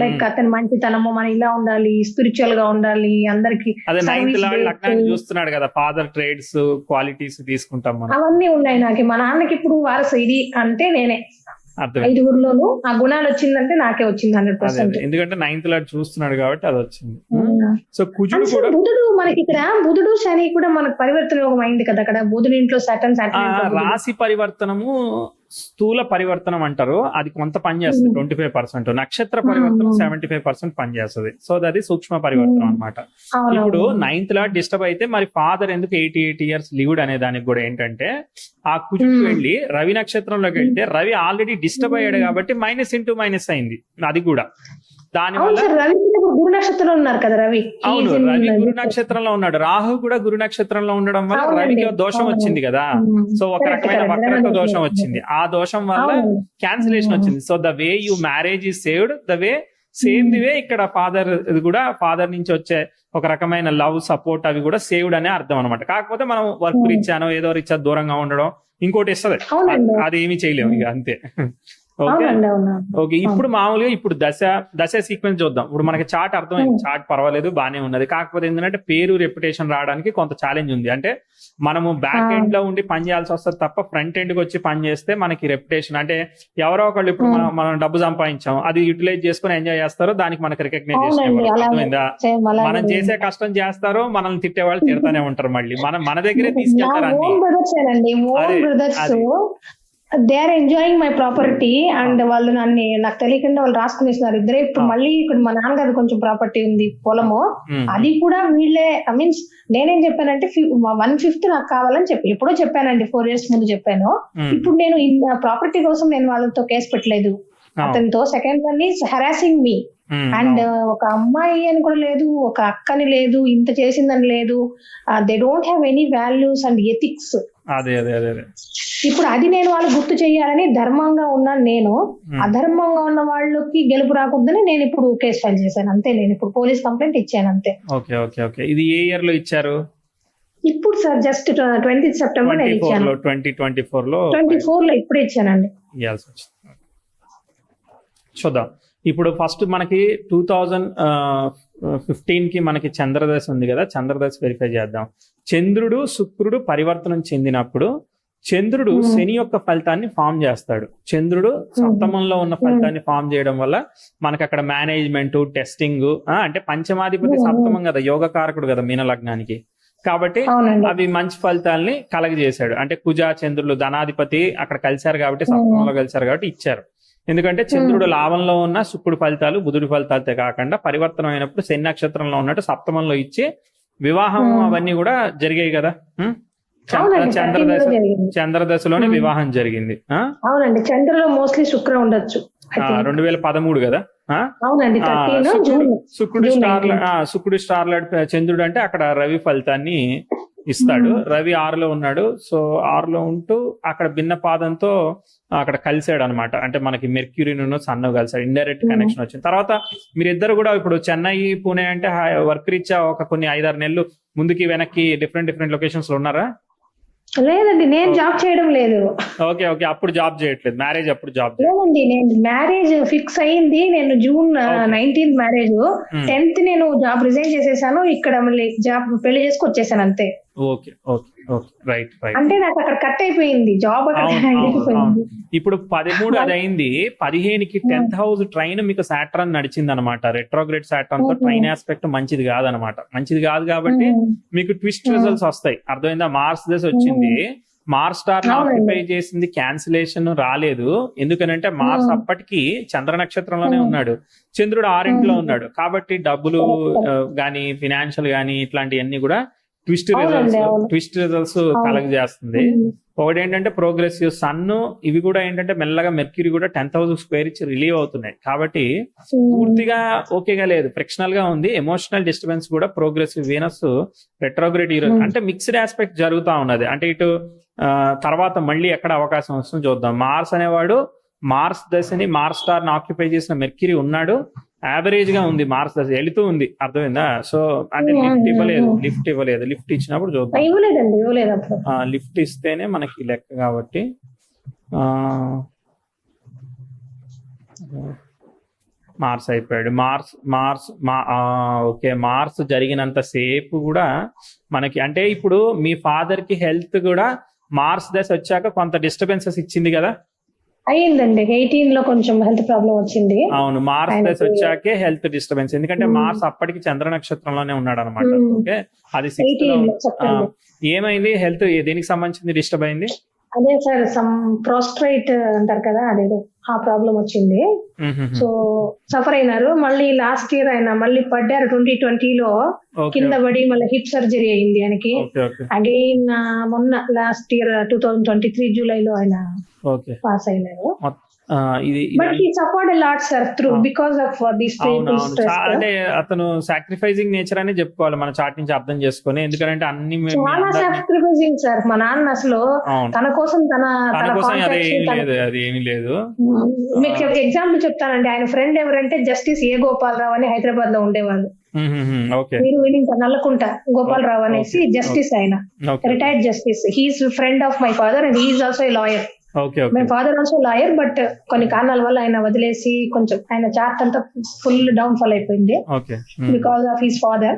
S1: like అతని మంచితనము, మనం ఇలా ఉండాలి, స్పిరిచువల్ గా ఉండాలి, అందరికి
S2: అదే నైన్త్ లార్డ్ లగ్నాన్ని చూస్తున్నాడు కదా, ఫాదర్ ట్రేడ్స్ క్వాలిటీస్ తీసుకుంటాం మనం.
S1: అవన్నీ ఉన్నాయి నాకు. మా నాన్నకి ఇప్పుడు వారసు ఇది అంటే నేనే.
S2: అర్థం.
S1: 5గురిలోనూ ఆ గుణాలు వచ్చిందంటే నాకే వచ్చింది 100%.
S2: ఎందుకంటే నైన్త్ లార్డ్ చూస్తున్నాడు కాబట్టి అది వచ్చింది. సో కుజుడు
S1: సార్
S2: కూడా
S1: బుధుడు మనకి ఇక్కడ, బుధుడు శని కూడా మనకు పరివర్తన యోగం అయింది కదా అక్కడ. బుధుడి ఇంట్లో సాటర్న్,
S2: రాశి పరివర్తనము స్థూల పరివర్తనం అంటారు, అది కొంత పనిచేస్తుంది 25%. నక్షత్ర పరివర్తనం 75% పనిచేస్తుంది. సో అది సూక్ష్మ పరివర్తనం అన్నమాట. ఇప్పుడు నైన్త్ లార్డ్ డిస్టర్బ్ అయితే మరి ఫాదర్ ఎందుకు 88 ఇయర్స్ లీవ్డ్ అనే దానికి కూడా ఏంటంటే, ఆ కుజుడు వెళ్ళి రవి నక్షత్రంలోకి వెళ్తే రవి ఆల్రెడీ డిస్టర్బ్ అయ్యాడు కాబట్టి మైనస్ అయింది అది కూడా. దానివల్ల
S1: గురు నక్షత్రంలో ఉన్నారు కదా రవి.
S2: అవును, రవి గురు నక్షత్రంలో ఉన్నాడు. రాహు కూడా గురు నక్షత్రంలో ఉండడం వల్ల రవికి దోషం వచ్చింది కదా. సో ఒక రకమైన వక్రత దోషం వచ్చింది. ఆ దోషం వల్ల క్యాన్సిలేషన్ వచ్చింది. So the way you marriage is saved, the way same the way ఇక్కడ ఫాదర్ కూడా, ఫాదర్ నుంచి వచ్చే ఒక రకమైన లవ్ సపోర్ట్ అవి కూడా సేవ్డ్ అనే అర్థం అనమాట. కాకపోతే మనం వర్క్ రీత్యానో ఏదో రీత్యా దూరంగా ఉండడం ఇంకోటి ఇస్తుంది, అది ఏమీ చేయలేము ఇక అంతే. Okay okay. ఇప్పుడు మామూలుగా ఇప్పుడు దశ సీక్వెన్స్ చూద్దాం. ఇప్పుడు మనకి చార్ట్ అర్థమైంది, చార్ట్ పర్వాలేదు బానే ఉన్నది. కాకపోతే ఏంటంటే పేరు రెప్యుటేషన్ రావడానికి కొంత ఛాలెంజ్ ఉంది. అంటే మనము బ్యాక్ ఎండ్ లో ఉండి పని చేయాల్సి వస్తుంది తప్ప ఫ్రంట్ ఎండ్ కి వచ్చి పని చేస్తే మనకి రెప్యుటేషన్ అంటే ఎవరో ఒకళ్ళు ఇప్పుడు మనం డబ్బు సంపాదించాం, అది యూటిలైజ్ చేసుకుని ఎంజాయ్ చేస్తారో దానికి మనకి రికగ్నైజేషన్ ఇవ్వరు. అర్థమైందా? మనం చేసే కష్టం చేస్తారో మనల్ని తిట్టే వాళ్ళు తిడతానే ఉంటారు. మళ్ళీ మన దగ్గరే తీసుకెళ్తారు అన్ని.
S1: They are enjoying my property and వాళ్ళు నాకు తెలియకుండా వాళ్ళు రాసుకునేసినారు ఇద్దరే. ఇప్పుడు మళ్ళీ ఇక్కడ మా నాన్నగారు కొంచెం ప్రాపర్టీ ఉంది, పొలము, అది కూడా వీళ్ళే. ఐ మీన్స్ నేనేం చెప్పానంటే 1/5 నాకు కావాలని చెప్పి ఎప్పుడో చెప్పానండి, 4 years ముందు చెప్పాను. ఇప్పుడు నేను ప్రాపర్టీ కోసం నేను వాళ్ళతో కేసు పెట్టలేదు అతనితో. Second one is harassing me. And ఒక అమ్మాయి అని కూడా లేదు, ఒక అక్కని లేదు, ఇంత చేసిందని లేదు. They don't have any values and ethics. ఇప్పుడు అది నేను వాళ్ళు గుర్తు చేయాలని ధర్మంగా ఉన్నాను నేను. అధర్మంగా ఉన్న వాళ్ళకి గెలుపు రాకూడదని నేను ఇప్పుడు కేసు ఫైల్ చేశాను అంతే. నేను ఇప్పుడు పోలీస్ కంప్లైంట్ ఇచ్చాను అంతే.
S2: Okay okay okay. ఇది ఏ ఇయర్ లో ఇచ్చారు?
S1: ఇప్పుడు సార్ జస్ట్ 20th September నేను ఇచ్చాను.
S2: 2024 లో
S1: ఇప్పుడే ఇచ్చానండి.
S2: చూద్దాం. ఇప్పుడు ఫస్ట్ మనకి 2015 కి మనకి చంద్రదశ ఉంది కదా, చంద్రదశ వెరిఫై చేద్దాం. చంద్రుడు శుక్రుడు పరివర్తనం చెందినప్పుడు చంద్రుడు శని యొక్క ఫలితాన్ని ఫామ్ చేస్తాడు. చంద్రుడు సప్తమంలో ఉన్న ఫలితాన్ని ఫామ్ చేయడం వల్ల మనకి అక్కడ మేనేజ్మెంట్, టెస్టింగ్, అంటే పంచమాధిపతి సప్తమం కదా, యోగ కారకుడు కదా మీన లగ్నానికి. కాబట్టి అవి మంచి ఫలితాలని కలగజేశాడు. అంటే కుజ చంద్రులు ధనాధిపతి అక్కడ కలిశారు కాబట్టి, సప్తమంలో కలిశారు కాబట్టి ఇచ్చారు. ఎందుకంటే చంద్రుడు లాభంలో ఉన్న శుక్రుడు ఫలితాలు బుధుడి ఫలితాలతో కాకుండా పరివర్తనం అయినప్పుడు శని నక్షత్రంలో ఉన్నట్టు సప్తమంలో ఇచ్చి వివాహం అవన్నీ కూడా జరిగాయి కదా. చంద్రదశలోనే వివాహం జరిగింది.
S1: అవునండి, చంద్రులో మోస్ట్లీ శుక్ర ఉండొచ్చు.
S2: 2013 కదా. శుక్రుడు స్టార్లాడ్ చంద్రుడు అంటే అక్కడ రవి ఫలితాన్ని ఇస్తాడు. రవి 6లో ఉన్నాడు. సో 6లో ఉంటూ అక్కడ భిన్న పాదంతో అక్కడ కలిసాడు అనమాట. అంటే మనకి మెర్క్యూరీ సన్ను కలిసాడు, ఇండైరెక్ట్ కనెక్షన్ వచ్చింది. తర్వాత మీరిద్దరు కూడా ఇప్పుడు చెన్నై పూణే అంటే వర్క్ రీత్యా ఒక కొన్ని 5-6 నెలలు ముందుకి వెనక్కి డిఫరెంట్ లొకేషన్స్ లో ఉన్నారా?
S1: లేదండి, నేను జాబ్ చేయడం లేదు.
S2: Okay okay. అప్పుడు జాబ్ చేయట్లేదు, మ్యారేజ్ అప్పుడు జాబ్
S1: లేదండి. నేను మ్యారేజ్ ఫిక్స్ అయింది, నేను June 19th మ్యారేజ్, 10th నేను జాబ్ రిజైన్ చేసేసాను. ఇక్కడ మళ్ళీ జాబ్ పెళ్లి చేసుకు వచ్చేసాను అంతే.
S2: Okay okay okay. Right right.
S1: అంటే నాకు అక్కడ కట్ అయిపోయింది జాబ్.
S2: ఇప్పుడు 13 అది అయింది. 15కి 10th హౌస్ ట్రైన్ మీకు సాటర్న్ నడిచింది అనమాట. రెట్రోగ్రేడ్ సాటర్న్ తో ట్రైన్ ఆస్పెక్ట్ మంచిది కాదనమాట. మంచిది కాదు కాబట్టి మీకు ట్విస్ట్ రిజల్ట్స్ వస్తాయి. అర్థమైందా? మార్స్ దశ వచ్చింది, మార్స్ స్టార్ ఆక్యుపై చేసింది, క్యాన్సిలేషన్ రాలేదు. ఎందుకనంటే మార్స్ అప్పటికి చంద్ర నక్షత్రంలోనే ఉన్నాడు, చంద్రుడు 6 ఉన్నాడు. కాబట్టి డబ్బులు గానీ ఫినాన్షియల్ గానీ ఇట్లాంటివన్నీ కూడా ట్విస్ట్ రిజల్ట్స్ కలెక్ట్ చేస్తుంది. ఒకటి ఏంటంటే ప్రోగ్రెసివ్ సన్, ఇవి కూడా ఏంటంటే మెల్లగా మెర్క్యూరీ కూడా 10,000 స్క్వేర్ ఇచ్చి రిలీవ్ అవుతున్నాయి. కాబట్టి పూర్తిగా ఓకేగా లేదు, ఫ్రిక్షనల్ గా ఉంది. ఎమోషనల్ డిస్టర్బెన్స్ కూడా ప్రోగ్రెసివ్ వీనస్ రెట్రోగ్రేడ్ అంటే మిక్స్డ్ ఆస్పెక్ట్ జరుగుతూ ఉన్నది. అంటే ఇటు తర్వాత మళ్ళీ ఎక్కడ అవకాశం వస్తుందో చూద్దాం. మార్స్ అనేవాడు మార్స్ దశని మార్స్ స్టార్ ని ఆక్యుపై చేసిన మెర్క్యూరీ ఉన్నాడు, యావరేజ్ గా ఉంది, మార్స్ దశ వెళుతూ ఉంది, అర్థమైందా? సో అంటే లిఫ్ట్ ఇవ్వలేదు. లిఫ్ట్ ఇచ్చినప్పుడు చూద్దాం. లిఫ్ట్ ఇస్తేనే మనకి లెక్క. కాబట్టి మార్స్ అయిపోయాడు. ఓకే, మార్స్ జరిగినంత సేపు కూడా మనకి అంటే ఇప్పుడు మీ ఫాదర్ కి హెల్త్ కూడా మార్స్ దశ వచ్చాక కొంత డిస్టర్బెన్సెస్ ఇచ్చింది కదా.
S1: అయ్యిందండి, 18 లో కొంచెం హెల్త్ ప్రాబ్లం వచ్చింది.
S2: అవును, మార్స్ దశ వచ్చాకే హెల్త్ డిస్టర్బెన్స్, ఎందుకంటే మార్స్ అప్పటికి చంద్ర నక్షత్రంలోనే ఉన్నాడు అనమాట. ఓకే, అది 6 లో ఏమైంది? హెల్త్ దేనికి సంబంధించింది డిస్టర్బ్ అయింది?
S1: అదే సార్, సమ్ ప్రోస్ట్రేట్ అంటారు కదా, అదేదో ఆ ప్రాబ్లం వచ్చింది. సో సఫర్ అయినారు. మళ్ళీ లాస్ట్ ఇయర్ ఆయన మళ్ళీ పడ్డారు 2020లో, కింద పడి మళ్ళీ హిప్ సర్జరీ అయింది ఆయనకి. అగైన్ మొన్న లాస్ట్ ఇయర్ 2023 జూలైలో ఆయన పాస్ అయినారు. But he suffered a lot sir through because of this stress.
S2: అంటే అతను సాక్రిఫైజింగ్ నేచర్ అని చెప్పుకోవాలి మన చాట్ నుంచి అర్థం చేసుకొని, ఎందుకంటే అన్ని
S1: చాలా సాక్రిఫైజింగ్ సార్. మా నాన్న అసలు తన కోసం
S2: అది ఏమీ లేదు.
S1: మీకు ఎగ్జాంపుల్ చెప్తానండి, ఆయన ఫ్రెండ్ ఎవరంటే జస్టిస్ ఏ గోపాలరావు అని హైదరాబాద్ లో ఉండేవాళ్ళు. మీరు వినింటారు, నల్లకుంట గోపాలరావు అనేసి జస్టిస్, ఆయన retired justice. He's friend of my father and he's also a lawyer. My father also lawyer, but కొన్ని కారణాల వల్ల ఆయన వదిలేసి కొంచెం ఆయన చార్ట్ అంతా ఫుల్ డౌన్ ఫాల్ అయిపోయింది because of his father.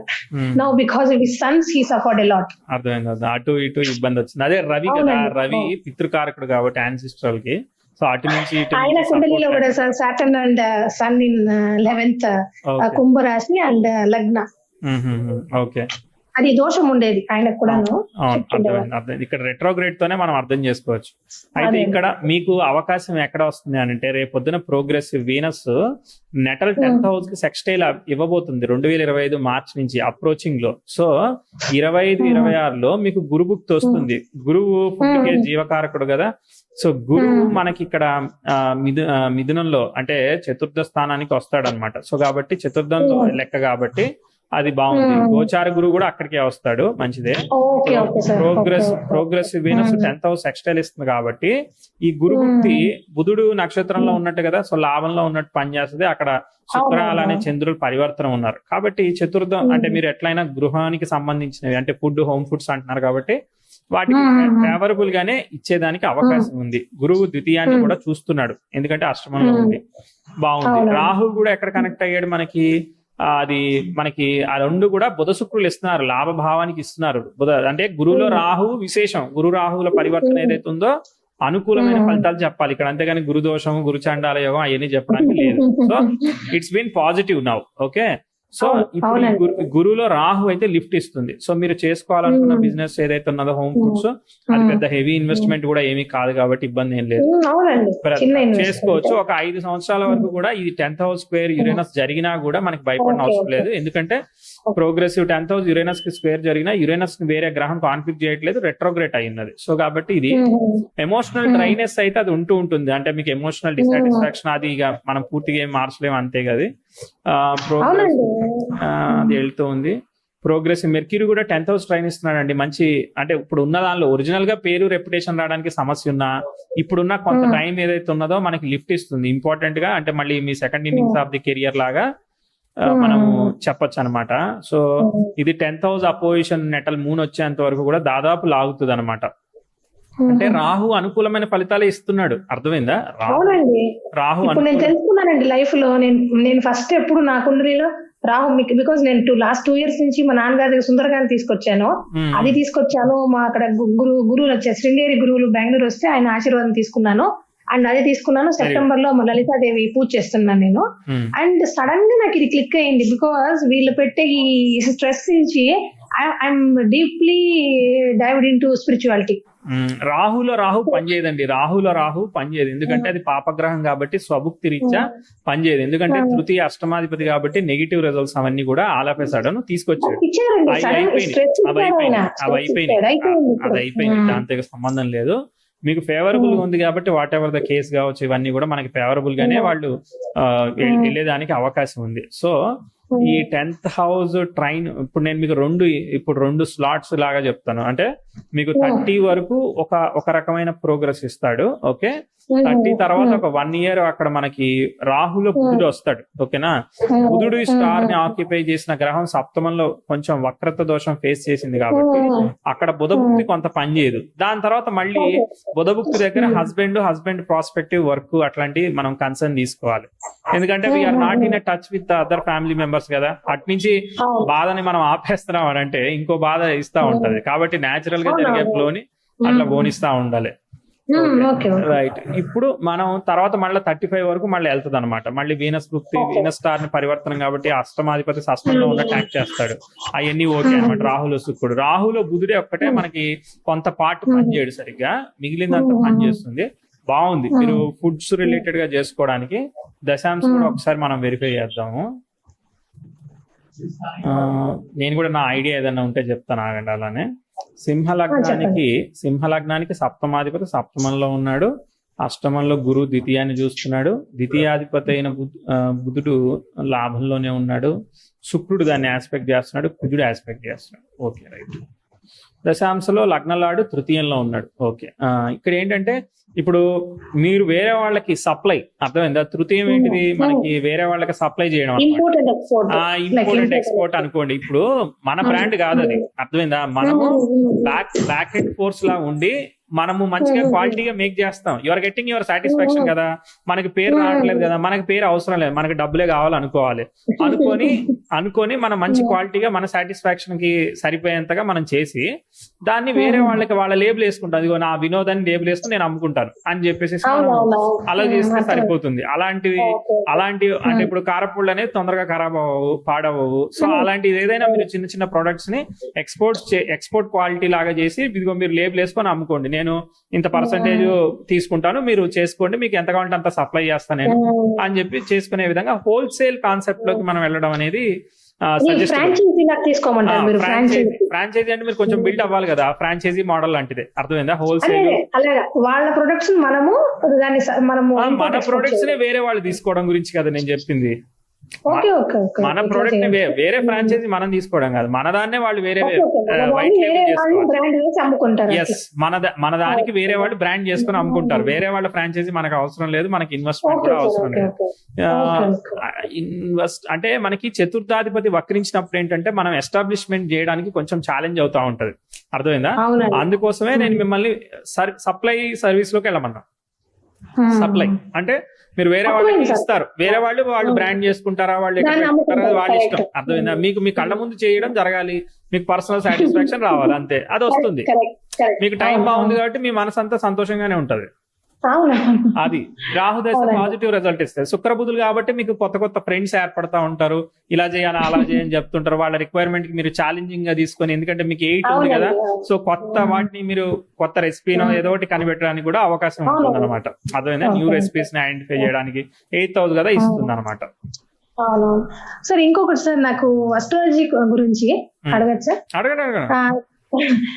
S1: Now because of his sons he suffered a lot.
S2: అర్థమైంది, అటు ఇటు ఇబ్బంది వచ్చింది. అదే రవి కదా, రవి పితృకారకుడు కాబట్టి యాన్సిస్ట్రల్ కి. సో అటు నుంచి
S1: ఆయన కుండలిలో కూడా Saturn and son in 11th కుంభరాశి అండ్ లగ్న.
S2: ఓకే,
S1: అది దోషం ఉండేది ఆయనకు కూడా.
S2: ఇక్కడ రెట్రోగ్రేడ్ తోనే మనం అర్థం చేసుకోవచ్చు. అయితే ఇక్కడ మీకు అవకాశం ఎక్కడ వస్తుంది అని అంటే, రేపు పొద్దున progressive Venus natal 10th house కి సెక్స్టైల్ ఇవ్వబోతుంది 2025 మార్చ్ నుంచి అప్రోచింగ్ లో. సో 25-26లో మీకు గురుభుక్తి వస్తుంది. గురువు పుట్టుకే జీవకారకుడు కదా. సో గురువు మనకి ఇక్కడ మిథునంలో అంటే చతుర్థ స్థానానికి వస్తాడనమాట. సో కాబట్టి చతుర్థంలో లెక్క కాబట్టి అది బాగుంది. గోచార గురువు కూడా అక్కడికే వస్తాడు, మంచిదే. Progressive Venus 10th house sextile ఇస్తుంది కాబట్టి ఈ గురుభుక్తి బుధుడు నక్షత్రంలో ఉన్నట్టు కదా, సో లాభంలో ఉన్నట్టు పనిచేస్తుంది. అక్కడ శుక్ర అలానే చంద్రులు పరివర్తనం ఉన్నారు కాబట్టి చతుర్థం అంటే మీరు ఎట్లయినా గృహానికి సంబంధించినవి అంటే ఫుడ్, హోమ్ ఫుడ్స్ అంటున్నారు కాబట్టి వాటికి ఫేవరబుల్ గానే ఇచ్చేదానికి అవకాశం ఉంది. గురువు ద్వితీయాన్ని కూడా చూస్తున్నాడు, ఎందుకంటే అష్టమంలో ఉంది, బాగుంది. రాహు కూడా ఎక్కడ కనెక్ట్ అయ్యాడు మనకి, అది మనకి ఆ రెండు కూడా బుధ శుక్రులు ఇస్తున్నారు, లాభ భావానికి ఇస్తున్నారు. బుధ అంటే గురువులో రాహు విశేషం, గురు రాహువుల పరివర్తన ఏదైతే ఉందో అనుకూలమైన ఫలితాలు చెప్పాలి ఇక్కడ, అంతేగాని గురు దోషం, గురు చండాల యోగం అవన్నీ చెప్పడానికి లేదు. So it's been positive now. Okay, so ఇప్పుడు గురువులో రాహు అయితే లిఫ్ట్ ఇస్తుంది. సో మీరు చేసుకోవాలనుకున్న బిజినెస్ ఏదైతే ఉన్నదో హోమ్ ఫుడ్స్, అది పెద్ద హెవీ ఇన్వెస్ట్మెంట్ కూడా ఏమీ కాదు కాబట్టి ఇబ్బంది ఏం లేదు, చేసుకోవచ్చు. ఒక 5 సంవత్సరాల వరకు కూడా ఇది 10th హౌస్ స్క్వేర్ యురేనస్ జరిగినా కూడా మనకి భయపడిన అవసరం లేదు. ఎందుకంటే ప్రోగ్రెసివ్ 10th హౌస్ యురేనస్ కి స్క్వేర్ జరిగినా యురేనస్ ని వేరే గ్రహం కాన్ఫ్లిక్ట్ చేయట్లేదు, రెట్రోగ్రేట్ అయ్యింది. సో కాబట్టి ఇది ఎమోషనల్ డ్రైనెస్ అయితే అది ఉంటూ ఉంటుంది. అంటే మీకు ఎమోషనల్ డిసాటిస్ఫాక్షన్ అది ఇక మనం పూర్తిగా ఏం మార్చలేము, అంతే కదా. ప్రోగ్రెస్ అది వెళ్తూ ఉంది. ప్రోగ్రెసివ్ మెర్క్యూరీ కూడా 10th హౌస్ ట్రైన్ ఇస్తున్నాడండి. మంచి అంటే ఇప్పుడు ఉన్న దానిలో ఒరిజినల్ గా పేరు రెప్యుటేషన్ రావడానికి సమస్య ఉన్నా ఇప్పుడున్న కొంత టైం ఏదైతే ఉన్నదో మనకి లిఫ్ట్ ఇస్తుంది ఇంపార్టెంట్ గా. అంటే మళ్ళీ మీ second innings of the career లాగా మనము చెప్పొచ్చు అనమాట. సో ఇది 10th house opposition natal moon వచ్చేంత వరకు కూడా దాదాపు లాగుతుంది అనమాట. అంటే రాహు అనుకూలమైన ఫలితాలే ఇస్తున్నాడు, అర్థమైందా? రాహు
S1: నేను తెలుసుకున్నానండి లైఫ్ లో. నేను ఫస్ట్ ఎప్పుడు నా కుండలిలో రాహు, బికాస్ నేను లాస్ట్ 2 years నుంచి మా నాన్నగారి దగ్గర సుందరగాన్ని తీసుకొచ్చాను. అది తీసుకొచ్చాను. మా అక్కడ గురువులు వచ్చారు, శృంగేరి గురువులు బెంగళూరు వస్తే ఆయన ఆశీర్వాదం తీసుకున్నాను. అండ్ అదే తీసుకున్నాను. సెప్టెంబర్ లో లలితాదేవి పూజ చేస్తున్నాను నేను. అండ్ సడన్ గా నాకు ఇది క్లిక్ అయింది బికాస్ వీళ్ళు పెట్టే ఈ స్ట్రెస్ నుంచి I'm deeply dived into spirituality.
S2: Rahu పనిచేయదండి. రాహు పనిచేయదు, ఎందుకంటే అది పాపగ్రహం కాబట్టి స్వభుక్తి రీత్యా పనిచేయదు. ఎందుకంటే తృతీయ అష్టమాధిపతి కాబట్టి నెగిటివ్ రిజల్ట్స్ అవన్నీ కూడా ఆల్ సడన్ తీసుకొచ్చాడు. అవి అయిపోయినాయి, దాంతో సంబంధం లేదు. మీకు ఫేవరబుల్ గా ఉంది కాబట్టి వాట్ ఎవర్ ద కేసు కావచ్చు, ఇవన్నీ కూడా మనకి ఫేవరబుల్ గానే వాళ్ళు వెళ్ళేదానికి అవకాశం ఉంది. సో ఈ 10th హౌస్ ట్రైన్ ఇప్పుడు నేను మీకు రెండు స్లాట్స్ లాగా చెప్తాను. అంటే మీకు 30 వరకు ఒక రకమైన ప్రోగ్రెస్ ఇస్తాడు. ఓకే, 30 తర్వాత ఒక 1 year అక్కడ మనకి రాహులో బుధుడు వస్తాడు. ఓకేనా, బుధుడు స్టార్ ని ఆక్యుపై చేసిన గ్రహం సప్తమంలో కొంచెం వక్రత దోషం ఫేస్ చేసింది కాబట్టి అక్కడ బుధభుక్తి కొంత పని చేయదు. దాని తర్వాత మళ్ళీ బుధభుక్తి దగ్గర హస్బెండ్ ప్రాస్పెక్టివ్ వర్క్ అట్లాంటివి మనం కన్సర్న్ తీసుకోవాలి. ఎందుకంటే we are not in touch with other family members కదా, అట్నుంచి బాధని మనం ఆపేస్తున్నాం అని అంటే ఇంకో బాధ ఇస్తా ఉంటది. కాబట్టి న్యాచురల్ గా జరిగే ఫ్లోని అట్లా బోనిస్తా ఉండాలి. రైట్, ఇప్పుడు మనం తర్వాత మళ్ళీ 35 వరకు మళ్ళీ వెళ్తుంది అనమాట. మళ్ళీ వీనస్ స్టార్ ని పరివర్తనం కాబట్టి అష్టమాధిపతి అష్టంలో ఉన్న ట్యాక్ చేస్తాడు. అవన్నీ ఓకే అనమాట. రాహులో బుధుడే ఒక్కటే మనకి కొంత పార్ట్ పనిచేయడు సరిగ్గా, మిగిలిందంతా పనిచేస్తుంది. బాగుంది. మీరు ఫుడ్స్ రిలేటెడ్ గా చేసుకోవడానికి దశాంశం కూడా ఒకసారి మనం వెరిఫై చేద్దాము. నేను కూడా నా ఐడియా ఏదైనా ఉంటే చెప్తాను, ఆగండి. అలానే సింహలగ్నానికి సప్తమాధిపతి సప్తమంలో ఉన్నాడు, అష్టమంలో గురువు ద్వితీయాన్ని చూస్తున్నాడు, ద్వితీయాధిపతి అయిన బుధుడు లాభంలోనే ఉన్నాడు, శుక్రుడు దాన్ని ఆస్పెక్ట్ చేస్తున్నాడు, కుజుడు ఆస్పెక్ట్ చేస్తున్నాడు. Okay, right. దశాంశలో లగ్నలాడు తృతీయంలో ఉన్నాడు. ఓకే, ఇక్కడ ఏంటంటే ఇప్పుడు మీరు వేరే వాళ్ళకి సప్లై, అర్థమైందా? తృతీయం ఏంటిది, మనకి వేరే వాళ్ళకి సప్లై చేయడం, ఇంపోర్టెంట్ ఎక్స్పోర్ట్ అనుకోండి. ఇప్పుడు మన బ్రాండ్ కాదు అది, అర్థమైందా? మనము బ్యాక్ ఎండ్ ఫోర్స్ లా ఉండి మనము మంచిగా క్వాలిటీగా మేక్ చేస్తాం. యువర్ గెట్టింగ్ యువర్ సాటిస్ఫాక్షన్ కదా. మనకి పేరు రావట్లేదు కదా, మనకి పేరు అవసరం లేదు, మనకి డబ్బులే కావాలనుకోవాలి. అనుకొని మనం మంచి క్వాలిటీగా మన సాటిస్ఫాక్షన్ కి సరిపోయేంతగా మనం చేసి దాన్ని వేరే వాళ్ళకి వాళ్ళ లేబుల్ వేసుకుంటాం. అదిగో నా వినోదాన్ని లేబుల్ వేసుకుని నేను అమ్ముకుంటాను అని చెప్పేసి అలా చేస్తే సరిపోతుంది. అలాంటివి అంటే ఇప్పుడు కారపూళ్ళు అనేది తొందరగా ఖరాబ్ అవ్వవు, పాడవవు. సో అలాంటివి ఏదైనా మీరు చిన్న చిన్న ప్రొడక్ట్స్ ని ఎక్స్పోర్ట్ క్వాలిటీ లాగా చేసి ఇదిగో మీరు లేబుల్ వేసుకొని అమ్ముకోండి, నేను ఇంత పర్సంటేజ్ తీసుకుంటాను, మీరు చేసుకోండి, మీకు ఎంత కావాలంటే అంత సప్లై చేస్తాను నేను అని చెప్పి చేసుకునే విధంగా హోల్సేల్ కాన్సెప్ట్ లోకి మనం వెళ్ళడం అనేది ఫ్రాంచైజీ అంటే మీరు కొంచెం బిల్డ్ అవ్వాలి కదా, ఫ్రాంచైజీ మోడల్ లాంటిదే, అర్థమైందా? హోల్సేల్
S1: వాళ్ళ ప్రొడక్ట్స్ మన
S2: ప్రొడక్ట్స్ నే వేరే వాళ్ళు తీసుకోవడం గురించి కదా నేను చెప్పింది. మన ప్రోడక్ట్ ని వేరే ఫ్రాంచైజీ మనం తీసుకోవడం కాదు, మన దాన్నే వాళ్ళు వేరే మన దానికి వేరే వాళ్ళు బ్రాండ్ చేసుకుని అమ్ముకుంటారు. వేరే వాళ్ళ ఫ్రాంచైజీ మనకు అవసరం లేదు, మనకి ఇన్వెస్ట్మెంట్ కూడా అవసరం లేదు. అంటే మనకి చతుర్థాధిపతి వక్రించినప్పుడు ఏంటంటే మనం ఎస్టాబ్లిష్మెంట్ చేయడానికి కొంచెం ఛాలెంజ్ అవుతా ఉంటది, అర్థమైందా? అందుకోసమే నేను మిమ్మల్ని సప్లై సర్వీస్ లోకి వెళ్ళమన్నా. సప్లై అంటే మీరు వేరే వాళ్ళకి ఇస్తారు, వేరే వాళ్ళు బ్రాండ్ చేసుకుంటారా, వాళ్ళు వాళ్ళ ఇష్టం, అర్థమైందా? మీకు మీ కళ్ళ ముందు చేయడం జరగాలి, మీకు పర్సనల్ సాటిస్ఫాక్షన్ రావాలి, అంతే. అది వస్తుంది. మీకు టైం బాగుంది కాబట్టి మీ మనసు అంతా సంతోషంగానే ఉంటది. అది రాహుదశ పాజిటివ్ రిజల్ట్ ఇస్తుంది. శుక్రబుధులు కాబట్టి మీకు కొత్త ఫ్రెండ్స్ ఏర్పడతా ఉంటారు, ఇలా చేయాలి అలా చేయని చెప్తుంటారు. వాళ్ళ రిక్వైర్మెంట్ కి మీరు ఛాలెంజింగ్ గా తీసుకొని, ఎందుకంటే మీకు 8 ఉంది కదా, సో కొత్త వాటిని మీరు కొత్త రెసిపీనో ఏదో ఒకటి కనిపెట్టడానికి కూడా అవకాశం ఉంటుంది అనమాట. అదేవిధంగా న్యూ రెసిపీస్ ని ఐడెంటిఫై చేయడానికి 8th హౌస్ కదా ఇస్తుంది అనమాట.
S1: సార్ ఇంకొకటి సార్, నాకు అస్ట్రాలజీ గురించి అడగచ్చా?
S2: అడగండి.